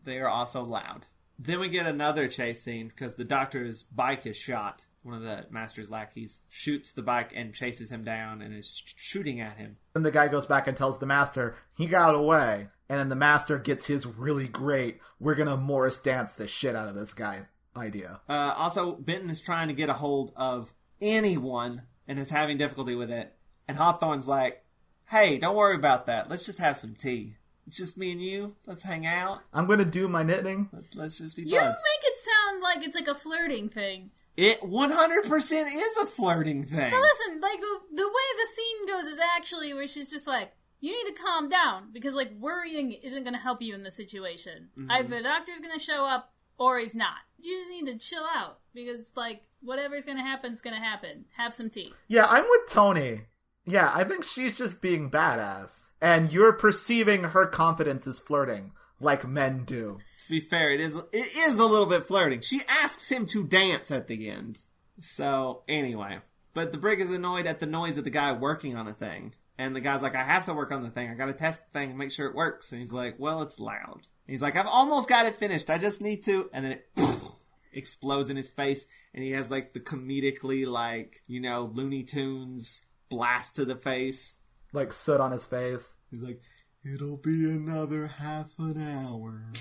They are also loud. Then we get another chase scene because the doctor's bike is shot. One of the master's lackeys shoots the bike and chases him down and is shooting at him. And the guy goes back and tells the master, he got away. And then the master gets his really great, we're gonna Morris dance the shit out of this guy's idea. Also, Benton is trying to get a hold of anyone and is having difficulty with it. And Hawthorne's like, hey, don't worry about that. Let's just have some tea. It's just me and you. Let's hang out. I'm gonna do my knitting. Let's just be buds. You make it sound like it's like a flirting thing. It 100% is a flirting thing. But listen, like, the way the scene goes is actually where she's just like, you need to calm down, because, like, worrying isn't going to help you in the situation. Mm-hmm. Either the doctor's going to show up, or he's not. You just need to chill out, because, like, whatever's going to happen is going to happen. Have some tea. Yeah, I'm with Toni. Yeah, I think she's just being badass. And you're perceiving her confidence as flirting, like men do. To be fair, it is a little bit flirting. She asks him to dance at the end. So, anyway. But the Brig is annoyed at the noise of the guy working on a thing. And the guy's like, I have to work on the thing. I gotta test the thing and make sure it works. And he's like, well, it's loud. And he's like, I've almost got it finished. I just need to. And then it explodes in his face. And he has, like, the comedically, like, you know, Looney Tunes blast to the face. Like soot on his face. He's like, it'll be another half an hour.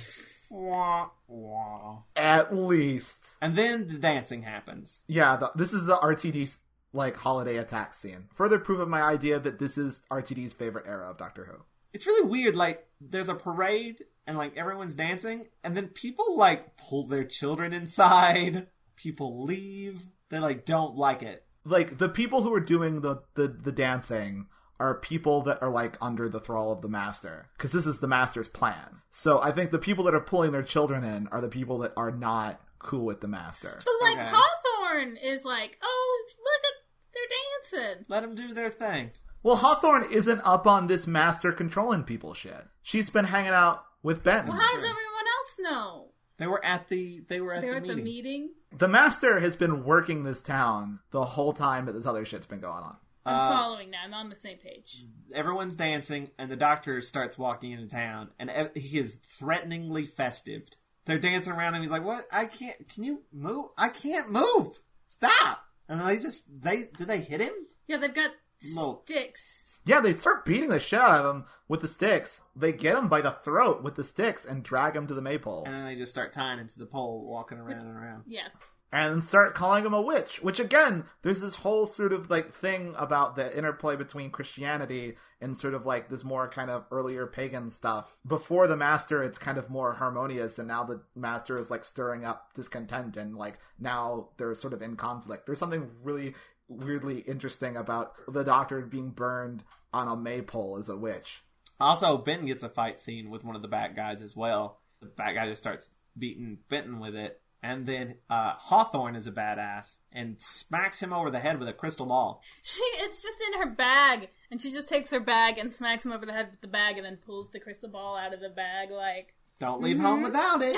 Wah, wah. At least. And then the dancing happens. Yeah, this is the RTD, like, holiday attack scene. Further proof of my idea that this is RTD's favorite era of Doctor Who. It's really weird, like, there's a parade, and, like, everyone's dancing, and then people, like, pull their children inside. People leave. They, like, don't like it. Like, the people who are doing the dancing are people that are, like, under the thrall of the Master. Because this is the Master's plan. So I think the people that are pulling their children in are the people that are not cool with the Master. But, like, Okay. Hawthorne is like, oh, look at, they're dancing. Let them do their thing. Well, Hawthorne isn't up on this Master controlling people shit. She's been hanging out with Benton. Well, how does everyone else know? They were at the The meeting? The Master has been working this town the whole time that this other shit's been going on. I'm following now. I'm on the same page. Everyone's dancing, and the Doctor starts walking into town, and he is threateningly festive. They're dancing around him. He's like, what? I can't. Can you move? I can't move. Stop. And do they hit him? Yeah, they've got No. sticks. Yeah, they start beating the shit out of him with the sticks. They get him by the throat with the sticks and drag him to the maypole. And then they just start tying him to the pole, walking around and around. Yes. And start calling him a witch. Which, again, there's this whole sort of, like, thing about the interplay between Christianity and sort of, like, this more kind of earlier pagan stuff. Before the Master, it's kind of more harmonious, and now the Master is, like, stirring up discontent, and, like, now they're sort of in conflict. There's something really weirdly interesting about the Doctor being burned on a maypole as a witch. Also, Benton gets a fight scene with one of the bad guys as well. The bad guy just starts beating Benton with it. And then Hawthorne is a badass and smacks him over the head with a crystal ball. It's just in her bag, and she just takes her bag and smacks him over the head with the bag, and then pulls the crystal ball out of the bag, like... Don't leave home without it.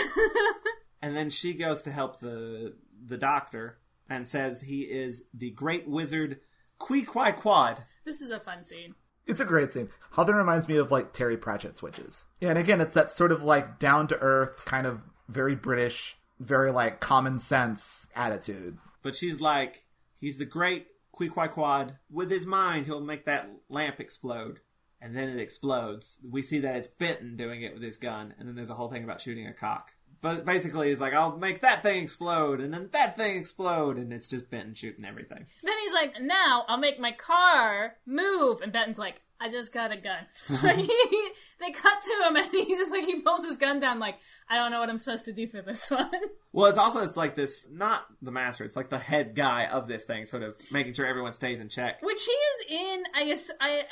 And then she goes to help the Doctor and says he is the great wizard Quee-Quad. This is a fun scene. It's a great scene. Hawthorne reminds me of, like, Terry Pratchett's witches. Yeah, and again, it's that sort of, like, down-to-earth, kind of very British, very, like, common sense attitude. But she's like, he's the great Quee-Quad. With his mind, he'll make that lamp explode. And then it explodes. We see that it's Benton doing it with his gun. And then there's a whole thing about shooting a cock. But basically, he's like, I'll make that thing explode, and then that thing explode, and it's just Benton shooting everything. Then he's like, now I'll make my car move. And Benton's like, I just got a gun. They cut to him, and he's just like, he pulls his gun down like, I don't know what I'm supposed to do for this one. Well, it's like this, not the Master, it's like the head guy of this thing, sort of making sure everyone stays in check. Which he is in,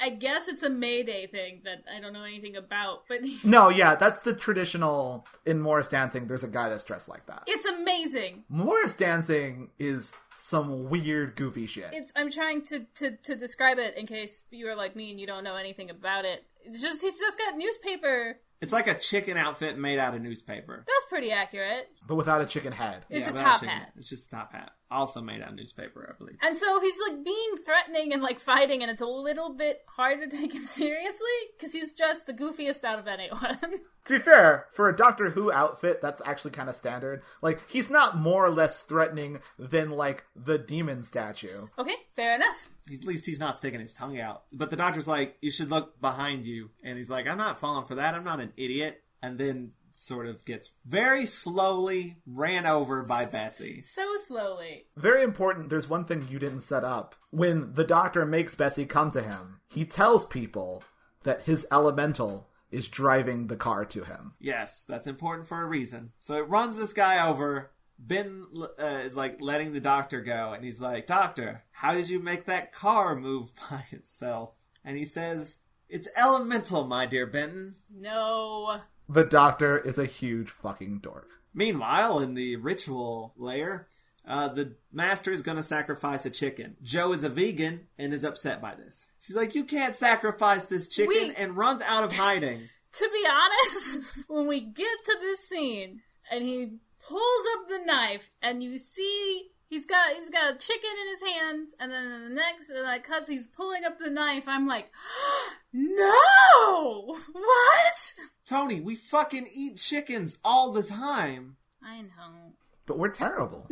I guess it's a Mayday thing that I don't know anything about, but... No, yeah, that's the traditional, in Morris Dancing, there's a guy that's dressed like that. It's amazing. Morris Dancing is some weird, goofy shit. I'm trying to describe it in case you are like me and you don't know anything about it. He's just got newspaper. It's like a chicken outfit made out of newspaper. That's pretty accurate. But without a chicken head. It's a without top chicken. hat. It's just a top hat. Also made out of newspaper, I believe. And so he's like being threatening and like fighting, and it's a little bit hard to take him seriously because he's just the goofiest out of anyone. To be fair, for a Doctor Who outfit, that's actually kind of standard. Like, he's not more or less threatening than, like, the demon statue. Okay, fair enough. At least he's not sticking his tongue out. But the Doctor's like, you should look behind you. And he's like, I'm not falling for that. I'm not an idiot. And then sort of gets very slowly ran over by Bessie. So slowly. Very important, there's one thing you didn't set up. When the Doctor makes Bessie come to him, he tells people that his elemental is driving the car to him. Yes, that's important for a reason. So it runs this guy over, Ben is like letting the doctor go, and he's like, "Doctor, how did you make that car move by itself?" And he says, "It's elemental, my dear Benton." No. The doctor is a huge fucking dork. Meanwhile, in the ritual layer, the master is going to sacrifice a chicken. Joe is a vegan and is upset by this. She's like, "You can't sacrifice this chicken," and runs out of hiding. To be honest, when we get to this scene and he pulls up the knife and you see he's got a chicken in his hands, and then in the next cuts he's pulling up the knife, I'm like, no! What? Toni, we fucking eat chickens all the time. I know. But we're terrible.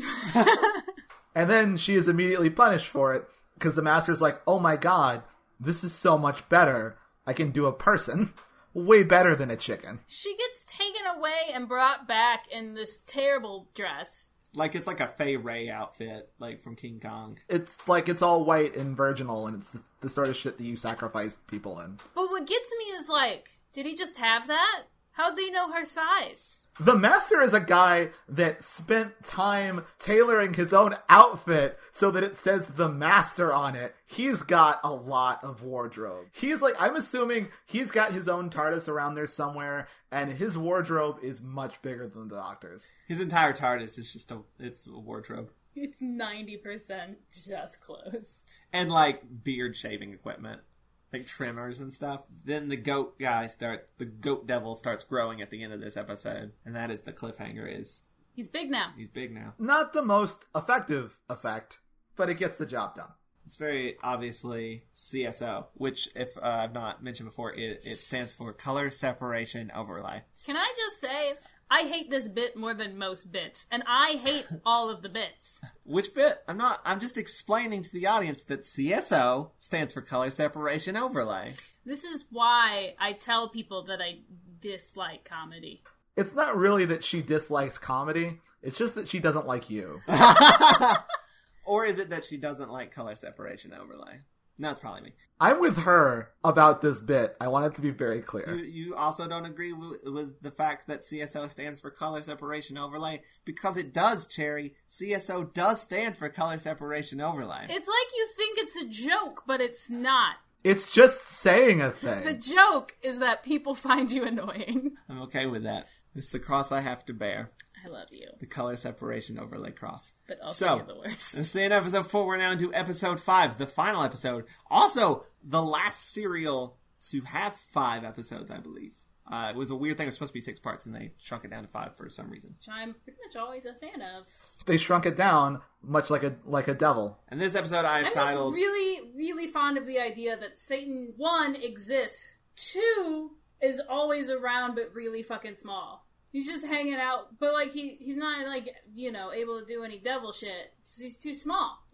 And then she is immediately punished for it, because the master's like, oh my god, this is so much better. I can do a person. Way better than a chicken. She gets taken away and brought back in this terrible dress. Like it's like a Fay Ray outfit, like from King Kong. It's like it's all white and virginal, and it's the sort of shit that you sacrifice people in. But what gets me is like, did he just have that? How'd they know her size? The master is a guy that spent time tailoring his own outfit so that it says the master on it. He's got a lot of wardrobe. He's like, I'm assuming he's got his own TARDIS around there somewhere, and his wardrobe is much bigger than the doctor's. His entire TARDIS is just it's a wardrobe. It's 90% just clothes. And like beard shaving equipment. Like trimmers and stuff. Then the goat devil starts growing at the end of this episode. And that is the cliffhanger is... He's big now. He's big now. Not the most effective effect, but it gets the job done. It's very obviously CSO, which, if I've not mentioned before, it stands for Color Separation Overlay. Can I just say, I hate this bit more than most bits, and I hate all of the bits. Which bit? I'm just explaining to the audience that CSO stands for Color Separation Overlay. This is why I tell people that I dislike comedy. It's not really that she dislikes comedy, it's just that she doesn't like you. Or is it that she doesn't like Color Separation Overlay? No, it's probably me. I'm with her about this bit. I want it to be very clear. You also don't agree with the fact that CSO stands for Color Separation Overlay? Because it does, Cherry. CSO does stand for Color Separation Overlay. It's like you think it's a joke, but it's not. It's just saying a thing. The joke is that people find you annoying. I'm okay with that. It's the cross I have to bear. I love you. The Color Separation Overlay cross. But also you're the worst. Instead of episode 4, we're now into episode 5, the final episode. Also, the last serial to have 5 episodes, I believe. It was a weird thing. It was supposed to be 6 parts, and they shrunk it down to 5 for some reason. Which I'm pretty much always a fan of. They shrunk it down much like a devil. And this episode I'm titled... just really, really fond of the idea that Satan, 1, exists. 2, is always around but really fucking small. He's just hanging out, but like he's not like, able to do any devil shit. He's too small.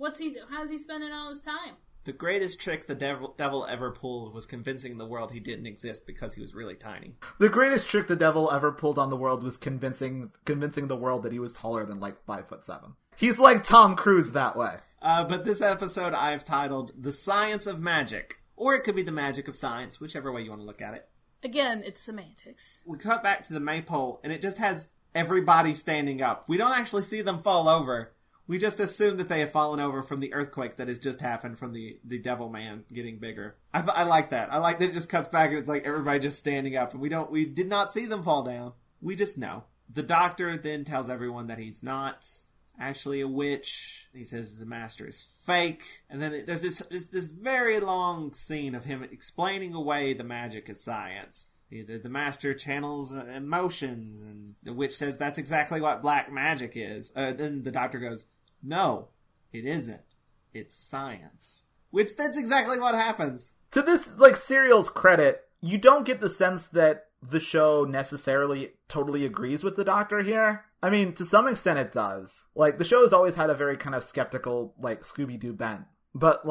How's he spending all his time? The greatest trick the devil ever pulled was convincing the world he didn't exist because he was really tiny. The greatest trick the devil ever pulled on the world was convincing the world that he was taller than like 5'7". He's like Tom Cruise that way. But this episode I've titled The Science of Magic. Or it could be The Magic of Science, whichever way you want to look at it. Again, it's semantics. We cut back to the maypole, and it just has everybody standing up. We don't actually see them fall over. We just assume that they have fallen over from the earthquake that has just happened from the devil man getting bigger. I like that. I like that it just cuts back, and it's like everybody just standing up. And we did not see them fall down. We just know. The doctor then tells everyone that he's not actually a witch. He says the master is fake. And then there's this very long scene of him explaining away the magic as science. The master channels emotions, and the witch says that's exactly what black magic is. Then the doctor goes, no, it isn't. It's science. Which that's exactly what happens. To this serial's credit, you don't get the sense that the show necessarily totally agrees with the doctor here. I mean, to some extent it does. The show has always had a very kind of skeptical, Scooby-Doo bent. But,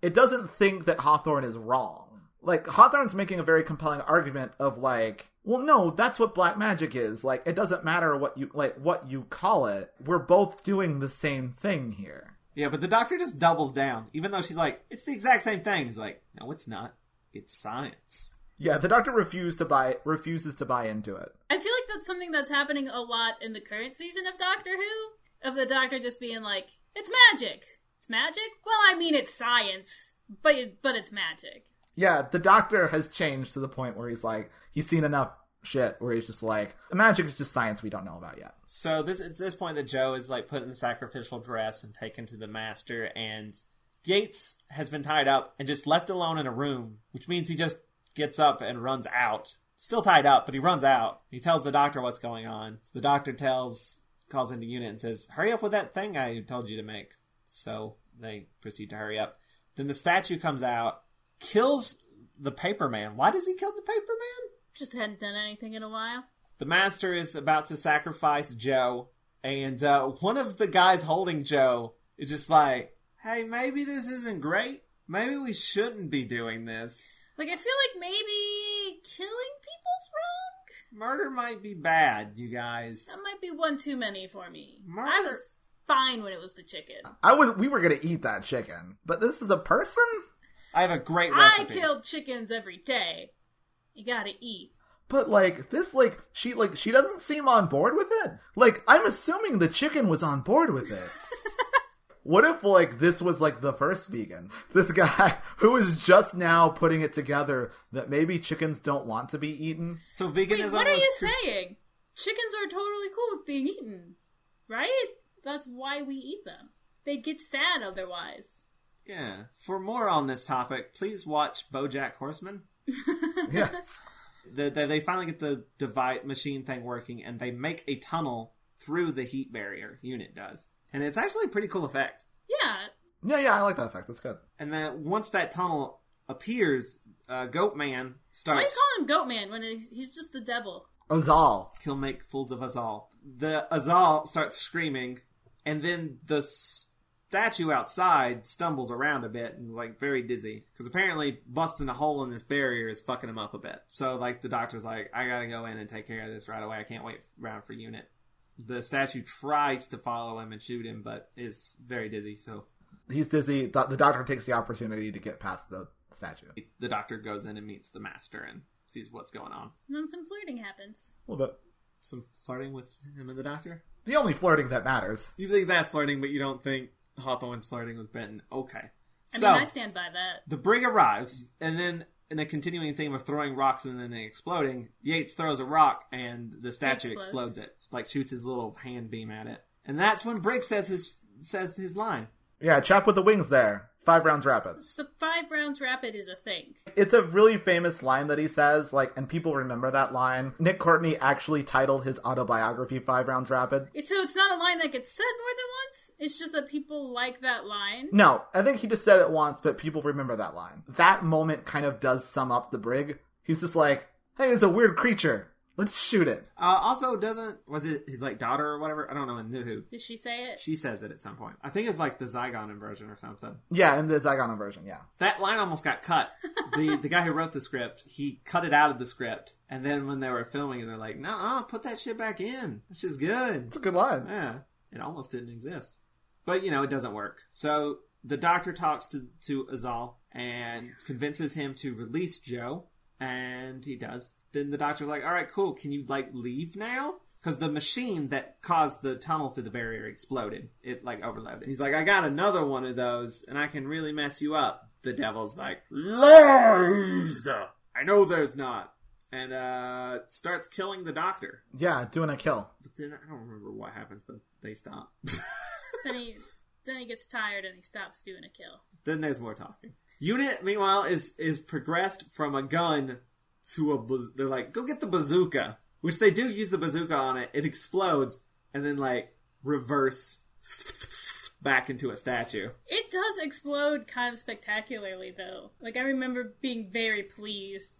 it doesn't think that Hawthorne is wrong. Hawthorne's making a very compelling argument of, well, no, that's what black magic is. It doesn't matter what you call it. We're both doing the same thing here. Yeah, but the doctor just doubles down. Even though she's like, it's the exact same thing. He's like, no, it's not. It's science. Yeah, the Doctor refuses to buy into it. I feel like that's something that's happening a lot in the current season of Doctor Who. Of the Doctor just being like, it's magic. It's magic? Well, I mean, it's science, but it's magic. Yeah, the Doctor has changed to the point where he's like, he's seen enough shit where he's just like, magic is just science we don't know about yet. So it's this point that Joe is like put in the sacrificial dress and taken to the Master, and Yates has been tied up and just left alone in a room, which means he just gets up and runs out. Still tied up, but he runs out. He tells the Doctor what's going on. So the Doctor calls into unit and says, hurry up with that thing I told you to make. So they proceed to hurry up. Then the statue comes out, kills the paper man. Why does he kill the paper man? Just hadn't done anything in a while. The Master is about to sacrifice Joe, and one of the guys holding Joe is just like, hey, maybe this isn't great. Maybe we shouldn't be doing this. Like, I feel like maybe killing people's wrong? Murder might be bad, you guys. That might be one too many for me. Murder. I was fine when it was the chicken. We were gonna eat that chicken, but this is a person? I have a great recipe. I killed chickens every day. You gotta eat. But she doesn't seem on board with it. Like, I'm assuming the chicken was on board with it. What if, this was, the first vegan? This guy who is just now putting it together that maybe chickens don't want to be eaten? So veganism. Wait, what are you saying? Chickens are totally cool with being eaten, right? That's why we eat them. They'd get sad otherwise. Yeah. For more on this topic, please watch BoJack Horseman. Yes. They finally get the divide machine thing working, and they make a tunnel through the heat barrier. Unit does. And it's actually a pretty cool effect. Yeah. Yeah, I like that effect. That's good. And then once that tunnel appears, Goat Man starts... Why do you call him Goat Man when he's just the devil? Azal. He'll make fools of us all. The Azal starts screaming, and then the statue outside stumbles around a bit and very dizzy. Because apparently busting a hole in this barrier is fucking him up a bit. So the Doctor's like, I gotta go in and take care of this right away. I can't wait around for Unit. The statue tries to follow him and shoot him, but is very dizzy, so... He's dizzy. The Doctor takes the opportunity to get past the statue. The Doctor goes in and meets the Master and sees what's going on. And then some flirting happens. A little bit. Some flirting with him and the Doctor? The only flirting that matters. You think that's flirting, but you don't think Hawthorne's flirting with Benton. Okay. I mean, I stand by that. The brig arrives, and then in a continuing theme of throwing rocks and then exploding, Yates throws a rock and the statue explodes it. Shoots his little hand beam at it. And that's when Briggs says his line. Yeah, chap with the wings there. 5 rounds rapid. So 5 rounds rapid is a thing. It's a really famous line that he says, and people remember that line. Nick Courtney actually titled his autobiography 5 rounds rapid. So it's not a line that gets said more than once? It's just that people like that line? No, I think he just said it once, but people remember that line. That moment kind of does sum up the brig. He's just like, hey, it's a weird creature. Let's shoot it. Also, was it his daughter or whatever? I don't know in New Who. Did she say it? She says it at some point. I think it's the Zygon inversion or something. Yeah, in the Zygon inversion, yeah. That line almost got cut. The guy who wrote the script, he cut it out of the script. And then when they were filming, they're like, no, put that shit back in. That's just good. It's a good line. Yeah. It almost didn't exist. But, it doesn't work. So the Doctor talks to Azal and convinces him to release Joe. And he does. Then the Doctor's like, all right, cool. Can you, leave now? Because the machine that caused the tunnel through the barrier exploded. It, overloaded. He's like, I got another one of those, and I can really mess you up. The Devil's like, lies! I know there's not. And, starts killing the Doctor. Yeah, doing a kill. But then, I don't remember what happens, but they stop. Then he gets tired and he stops doing a kill. Then there's more talking. Unit, meanwhile, is progressed from a gun to they're like, go get the bazooka. Which they do use the bazooka on it. It explodes and then reverse back into a statue. It does explode kind of spectacularly though. I remember being very pleased.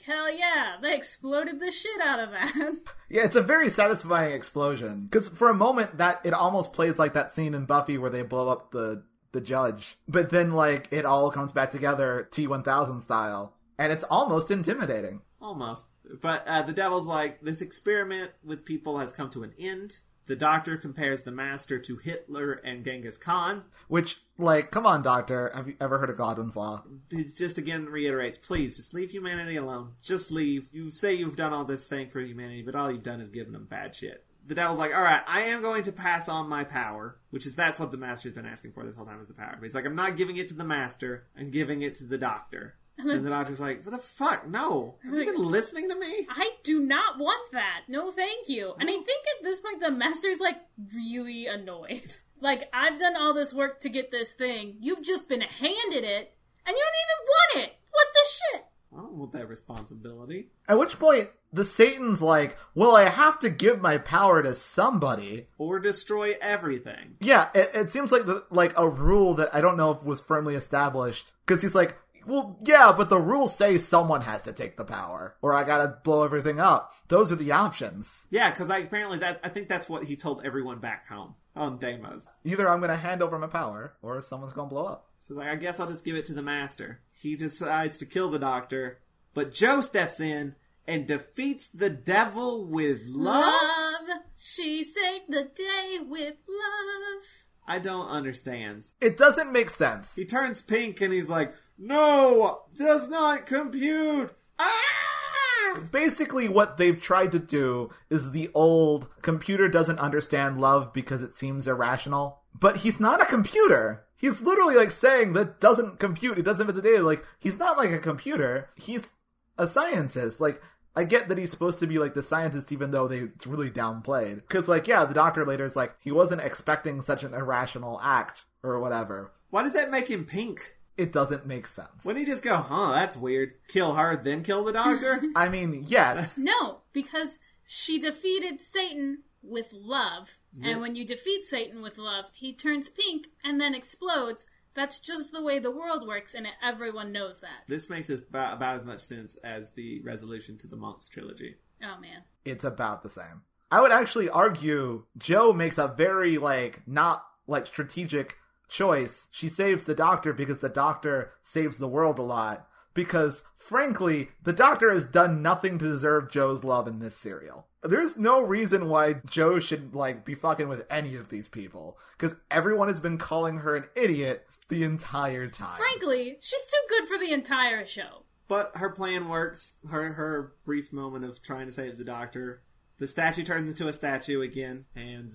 Hell yeah, they exploded the shit out of that. Yeah, it's a very satisfying explosion. Because for a moment, it almost plays like that scene in Buffy where they blow up the judge. But then, it all comes back together T-1000 style. And it's almost intimidating. Almost. But the Devil's like, this experiment with people has come to an end. The Doctor compares the Master to Hitler and Genghis Khan. Which, like, come on, Doctor. Have you ever heard of Godwin's Law? He just again reiterates, please, just leave humanity alone. Just leave. You say you've done all this thing for humanity, but all you've done is given them bad shit. The Devil's like, alright, I am going to pass on my power, that's what the Master's been asking for this whole time, is the power. But he's like, I'm not giving it to the Master, I'm giving it to the Doctor. And the Doctor's like, what the fuck? No. Have you been listening to me? I do not want that. No, thank you. And I think at this point the Master's, like, really annoyed. Like, I've done all this work to get this thing. You've just been handed it, and you don't even want it. What the shit? I don't want that responsibility. At which point, the Satan's like, well, I have to give my power to somebody. Or destroy everything. Yeah, it seems like a rule that I don't know if was firmly established. Because he's like, well, yeah, but the rules say someone has to take the power, or I gotta blow everything up. Those are the options. Yeah, because I think that's what he told everyone back home on Dæmons. Either I'm gonna hand over my power, or someone's gonna blow up. So he's like, I guess I'll just give it to the Master. He decides to kill the Doctor, but Joe steps in and defeats the devil with love. She saved the day with love. I don't understand. It doesn't make sense. He turns pink and he's like, no, does not compute. Ah! Basically, what they've tried to do is the old computer doesn't understand love because it seems irrational. But he's not a computer. He's literally like saying that doesn't compute. It doesn't fit the data. Like, he's not like a computer. He's a scientist. Like, I get that he's supposed to be like the scientist, even though it's really downplayed. Because, like, yeah, the Doctor later is like, he wasn't expecting such an irrational act or whatever. Why does that make him pink? It doesn't make sense. Wouldn't he just go, that's weird. Kill her, then kill the Doctor? I mean, yes. No, because she defeated Satan with love. Yeah. And when you defeat Satan with love, he turns pink and then explodes. That's just the way the world works, and everyone knows that. This makes about as much sense as the resolution to the Monks trilogy. Oh, man. It's about the same. I would actually argue Joe makes a very, not, strategic choice. She saves the Doctor because the Doctor saves the world a lot. Because, frankly, the Doctor has done nothing to deserve Joe's love in this serial. There's no reason why Joe should, be fucking with any of these people. Because everyone has been calling her an idiot the entire time. Frankly, she's too good for the entire show. But her plan works. Her brief moment of trying to save the Doctor. The statue turns into a statue again, and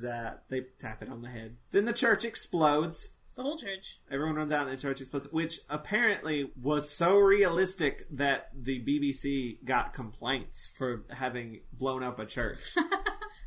they tap it on the head. Then the church explodes. The whole church. Everyone runs out and the church explodes, which apparently was so realistic that the BBC got complaints for having blown up a church.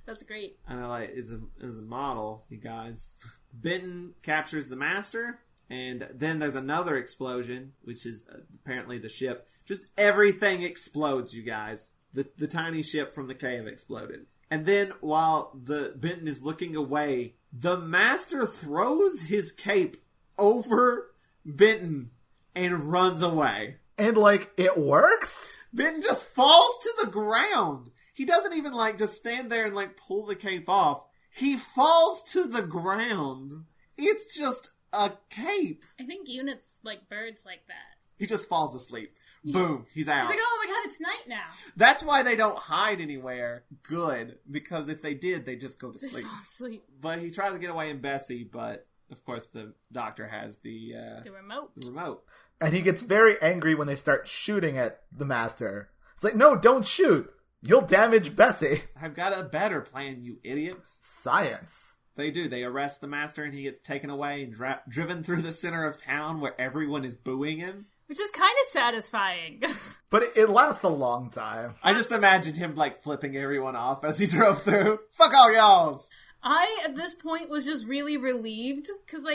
That's great. And they're like, is a model, you guys. Benton captures the Master, and then there's another explosion, which is apparently the ship. Just everything explodes, you guys. The tiny ship from the cave exploded. And then, while the Benton is looking away, the Master throws his cape over Benton and runs away. And, it works? Benton just falls to the ground. He doesn't even, just stand there and, pull the cape off. He falls to the ground. It's just a cape. I think units like birds like that. He just falls asleep. Boom, he's out. He's like, oh my god, it's night now. That's why they don't hide anywhere. Good. Because if they did, they'd just go to They sleep. fall asleep. But he tries to get away in Bessie, but of course the Doctor has the remote. And he gets very angry when they start shooting at the Master. It's like, no, don't shoot. You'll damage Bessie. I've got a better plan, you idiots. Science. They do. They arrest the Master and he gets taken away and driven through the center of town where everyone is booing him. Which is kind of satisfying. But it lasts a long time. I just imagined him, flipping everyone off as he drove through. Fuck all y'alls! I, at this point, was just really relieved. Because,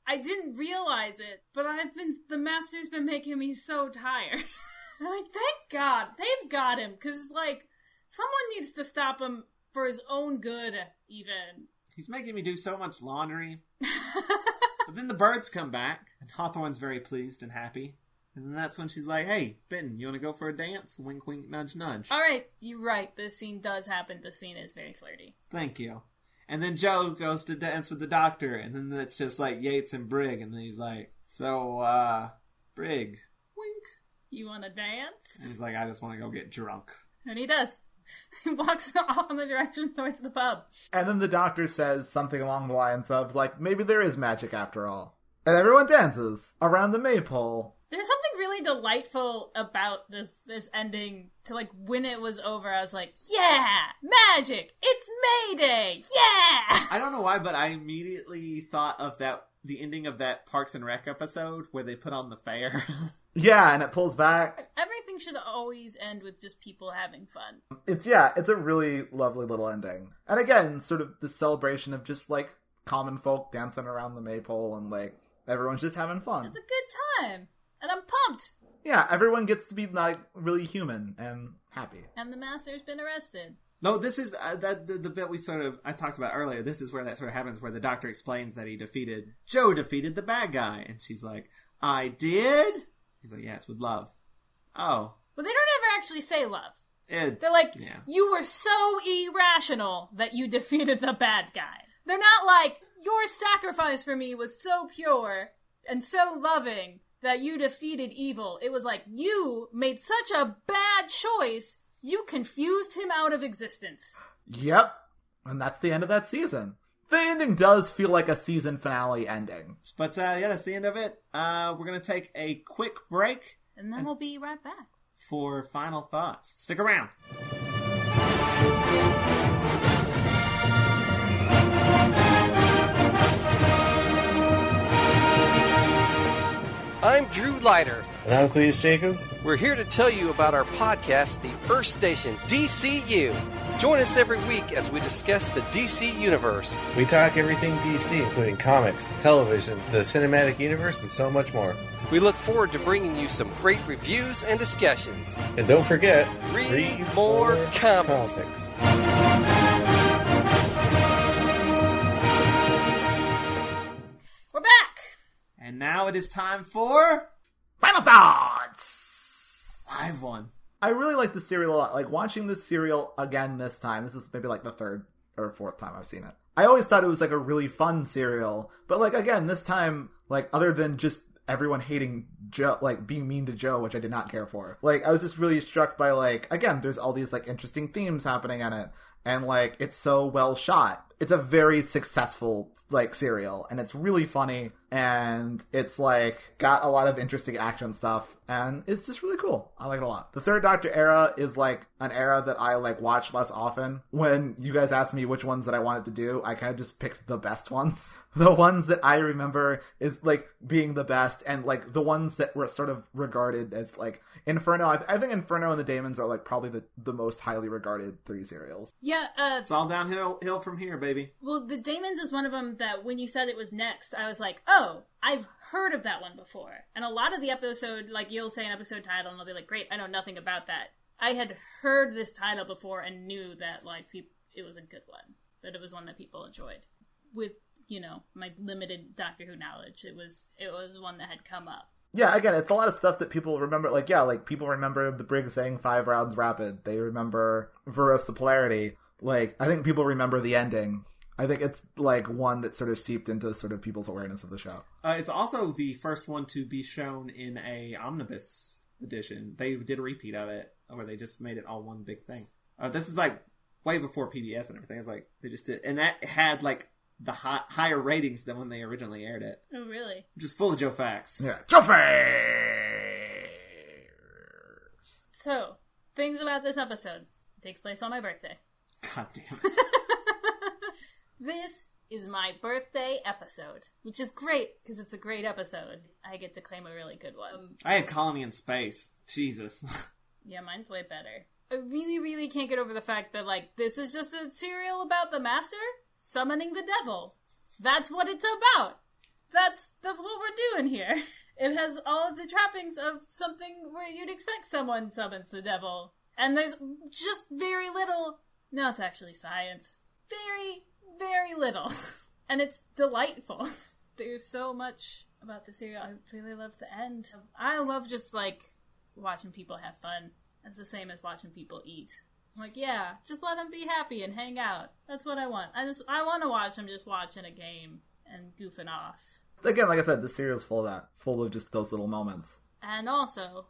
I didn't realize it. But the Master's been making me so tired. I'm like, thank God. They've got him. Because, someone needs to stop him for his own good, even. He's making me do so much laundry. But then the birds come back. And Hawthorne's very pleased and happy. And then that's when she's like, hey, Benton, you want to go for a dance? Wink, wink, nudge, nudge. All right, you're right. This scene does happen. This scene is very flirty. Thank you. And then Joe goes to dance with the Doctor. And then it's just Yates and Brigg. And then he's like, so, Brigg, wink. You want to dance? And he's like, I just want to go get drunk. And he does. He walks off in the direction towards the pub. And then the doctor says something along the lines of, like, maybe there is magic after all. And everyone dances around the maypole. There's something really delightful about this ending. To, like, when it was over, I was like, yeah! Magic! It's Mayday! Yeah! I don't know why, but I immediately thought of the ending of that Parks and Rec episode where they put on the fair. Yeah, and it pulls back. Everything should always end with just people having fun. It's a really lovely little ending. And again, sort of the celebration of just, like, common folk dancing around the maypole and, like, everyone's just having fun. It's a good time. And I'm pumped. Yeah, everyone gets to be, like, really human and happy. And the master's been arrested. No, this is the bit I talked about earlier. This is where that sort of happens, where the doctor explains that Joe defeated the bad guy. And she's like, I did? He's like, yeah, it's with love. Oh. Well, they don't ever actually say love. They're like, yeah. You were so irrational that you defeated the bad guy. They're not like, your sacrifice for me was so pure and so loving that you defeated evil. It was like, you made such a bad choice, you confused him out of existence. Yep. And that's the end of that season. The ending does feel like a season finale ending. But, yeah, that's the end of it. We're going to take a quick break. And then we'll be right back. For final thoughts. Stick around. I'm Drew Leiter. And I'm Cleus Jacobs. We're here to tell you about our podcast, The Earth Station, DCU. Join us every week as we discuss the DC Universe. We talk everything DC, including comics, television, the cinematic universe, and so much more. We look forward to bringing you some great reviews and discussions. And don't forget, read more comics. We're back! And now it is time for... Final thoughts! Live one. I really like the serial a lot. Like, watching this serial again this time, this is maybe like the third or fourth time I've seen it. I always thought it was like a really fun serial, but like, again, this time, like, other than just everyone hating Joe, like, being mean to Joe, which I did not care for. Like, I was just really struck by, like, again, there's all these, like, interesting themes happening in it, and, like, it's so well shot. It's a very successful, like, serial, and it's really funny, and it's, like, got a lot of interesting action stuff, and it's just really cool. I like it a lot. The Third Doctor era is, like, an era that I, like, watch less often. When you guys asked me which ones that I wanted to do, I kind of just picked the best ones. The ones that I remember is, like, being the best, and, like, the ones that were sort of regarded as, like, Inferno. I think Inferno and the Dæmons are, like, probably the most highly regarded 3 serials. Yeah, it's all downhill from here, baby. Well, the Dæmons is one of them that when you said it was next, I was like, oh, I've heard of that one before. And a lot of the episode, like, you'll say an episode title and I'll be like, great, I know nothing about that. I had heard this title before and knew that, like, it was a good one. That it was one that people enjoyed. With, you know, my limited Doctor Who knowledge, it was one that had come up. Yeah, again, it's a lot of stuff that people remember. Like, yeah, like, people remember the Briggs saying 5 rounds rapid. They remember Veros the Polarity. Like, I think people remember the ending. I think it's, like, one that sort of seeped into sort of people's awareness of the show. It's also the first one to be shown in a omnibus edition. They did a repeat of it, where they just made it all one big thing. This is, like, way before PBS and everything. It's like, they just did... And that had, like, the higher ratings than when they originally aired it. Oh, really? Just full of Joe facts. Yeah. Joe facts! So, things about this episode. It takes place on my birthday. God damn it. This is my birthday episode, which is great, because it's a great episode. I get to claim a really good one. I had Colony in Space. Jesus. Yeah, mine's way better. I really, really can't get over the fact that, like, this is just a serial about the Master summoning the devil. That's what it's about. That's what we're doing here. It has all of the trappings of something where you'd expect someone summons the devil. And there's just very little... No, it's actually science. Very, very little. And it's delightful. There's so much about the serial. I really love the end. I love just, like, watching people have fun. It's the same as watching people eat. I'm like, yeah, just let them be happy and hang out. That's what I want. I want to watch them just watching a game and goofing off. Again, like I said, the serial's full of that. Full of just those little moments. And also,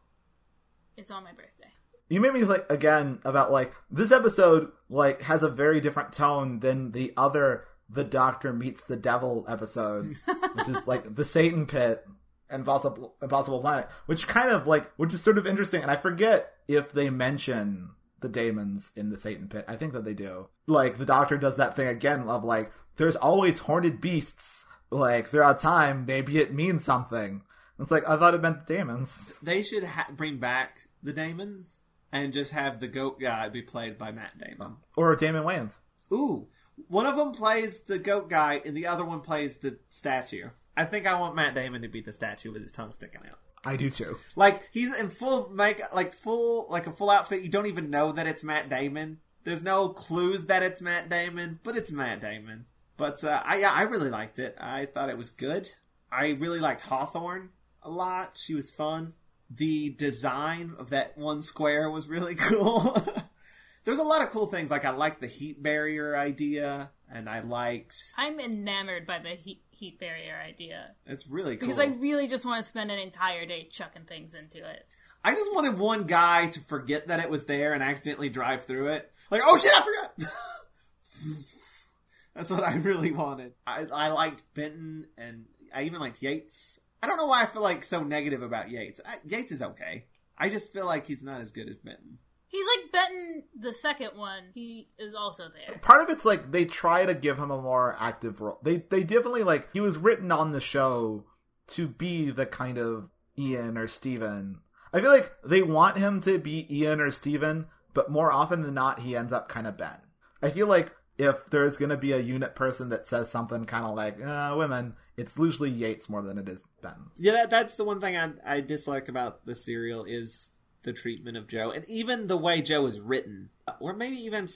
it's on my birthday. You made me like again about like this episode like has a very different tone than the other The Doctor Meets the Devil episode, which is like the Satan Pit and Impossible Planet, which is sort of interesting. And I forget if they mention the Dæmons in the Satan Pit. I think that they do. Like the Doctor does that thing again of like, there's always horned beasts like throughout time. Maybe it means something. It's like, I thought it meant the Dæmons. They should bring back the Dæmons and just have the goat guy be played by Matt Damon. Or Damon Wayans. Ooh. One of them plays the goat guy and the other one plays the statue. I think I want Matt Damon to be the statue with his tongue sticking out. I do too. Like, he's in full a full outfit. You don't even know that it's Matt Damon. There's no clues that it's Matt Damon, but it's Matt Damon. But, I really liked it. I thought it was good. I really liked Hawthorne a lot. She was fun. The design of that one square was really cool. There's a lot of cool things. Like, I liked the heat barrier idea, and I'm enamored by the heat barrier idea. It's really cool. Because I really just want to spend an entire day chucking things into it. I just wanted one guy to forget that it was there and accidentally drive through it. Like, oh shit, I forgot! That's what I really wanted. I liked Benton, and I even liked Yates. I don't know why I feel like so negative about Yates. Yates is okay. I just feel like he's not as good as Benton. He's like Benton, the second one. He is also there. Part of it's like they try to give him a more active role. They definitely like he was written on the show to be the kind of Ian or Steven. I feel like they want him to be Ian or Steven, but more often than not, he ends up kind of Ben. I feel like if there's going to be a unit person that says something kind of like, women, it's usually Yates more than it is Ben. Yeah, that's the one thing I dislike about the serial is the treatment of Joe. And even the way Joe is written. Or maybe even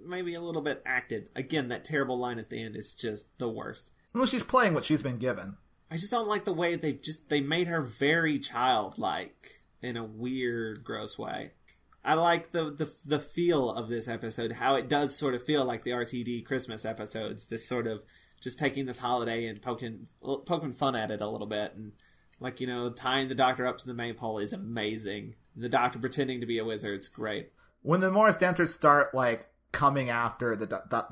maybe a little bit acted. Again, that terrible line at the end is just the worst. Well, she's playing what she's been given. I just don't like the way they made her very childlike in a weird, gross way. I like the feel of this episode, how it does sort of feel like the RTD Christmas episodes, this sort of just taking this holiday and poking fun at it a little bit. And, like, you know, tying the Doctor up to the maypole is amazing. The Doctor pretending to be a wizard is great. When the Morris Denters start, like, coming after the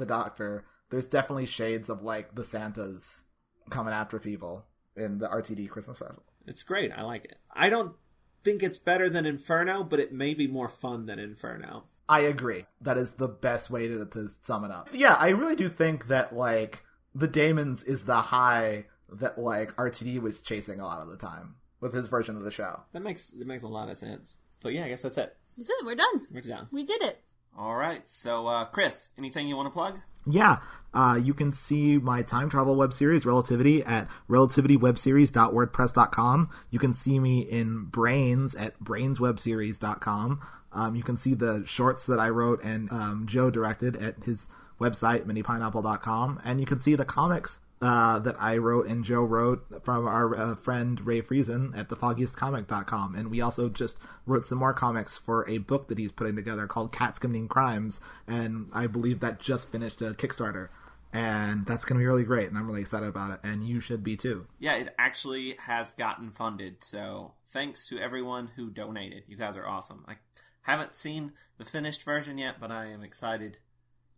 Doctor, there's definitely shades of, like, the Santas coming after people in the RTD Christmas special. It's great. I like it. I don't think it's better than Inferno, but it may be more fun than Inferno. I agree. That is the best way to sum it up. Yeah, I really do think that, like, the Dæmons is the high that, like, RTD was chasing a lot of the time with his version of the show. That makes a lot of sense. But yeah, I guess that's it. That's it. We're done. We're done. We did it. All right. So, Chris, anything you want to plug? Yeah. You can see my time travel web series, Relativity, at relativitywebseries.wordpress.com. You can see me in Brains at brainswebseries.com. You can see the shorts that I wrote and Joe directed at his website, minipineapple.com. And you can see the comics that I wrote and Joe wrote from our friend Ray Friesen at thefoggiestcomic.com. And we also just wrote some more comics for a book that he's putting together called Cats Committing Crimes. And I believe that just finished a Kickstarter. And that's going to be really great. And I'm really excited about it. And you should be too. Yeah, it actually has gotten funded. So thanks to everyone who donated. You guys are awesome. I haven't seen the finished version yet, but I am excited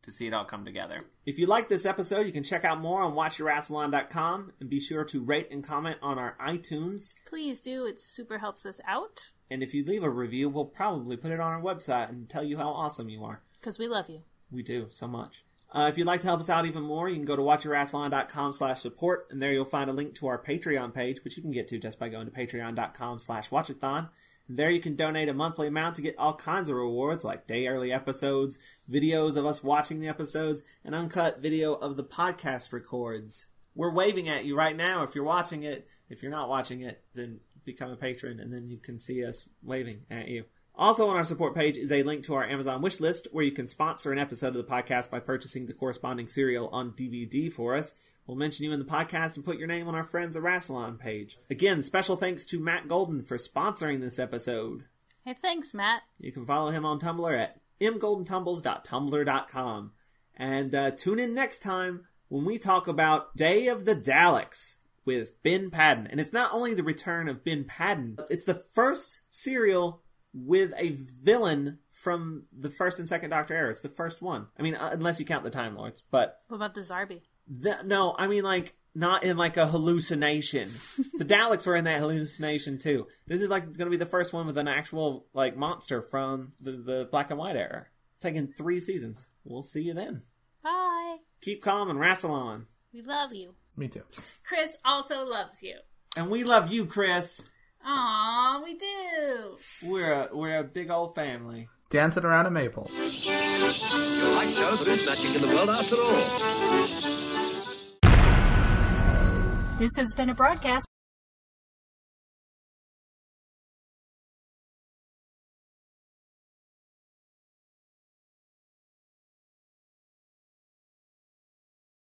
to see it all come together. If you like this episode, you can check out more on Watch-A-Rassilon.com and be sure to rate and comment on our iTunes. Please do. It super helps us out. And if you leave a review, we'll probably put it on our website and tell you how awesome you are. Because we love you. We do, so much. If you'd like to help us out even more, you can go to WatchARassilon.com/support, and there you'll find a link to our Patreon page, which you can get to just by going to patreon.com/Watch-A-Thon. And there you can donate a monthly amount to get all kinds of rewards like day early episodes, videos of us watching the episodes, and uncut video of the podcast records. We're waving at you right now if you're watching it. If you're not watching it, then become a patron and then you can see us waving at you. Also on our support page is a link to our Amazon wish list where you can sponsor an episode of the podcast by purchasing the corresponding serial on DVD for us. We'll mention you in the podcast and put your name on our Friends of Rassilon page. Again, special thanks to Matt Golden for sponsoring this episode. Hey, thanks, Matt. You can follow him on Tumblr at mgoldentumbles.tumblr.com. And tune in next time when we talk about Day of the Daleks with Ben Padden. And it's not only the return of Ben Padden, it's the first serial with a villain from the first and second Doctor era. It's the first one. I mean, unless you count the Time Lords, but... What about the Zarbi? No, I mean, like, not in, like, a hallucination. The Daleks were in that hallucination, too. This is, like, going to be the first one with an actual, like, monster from the Black and White era. Taking 3 seasons. We'll see you then. Bye. Keep calm and wrestle on. We love you. Me too. Chris also loves you. And we love you, Chris. Aw, we do. We're a big old family. Dancing around a maple. You might show there is magic in the world after all. This has been a broadcast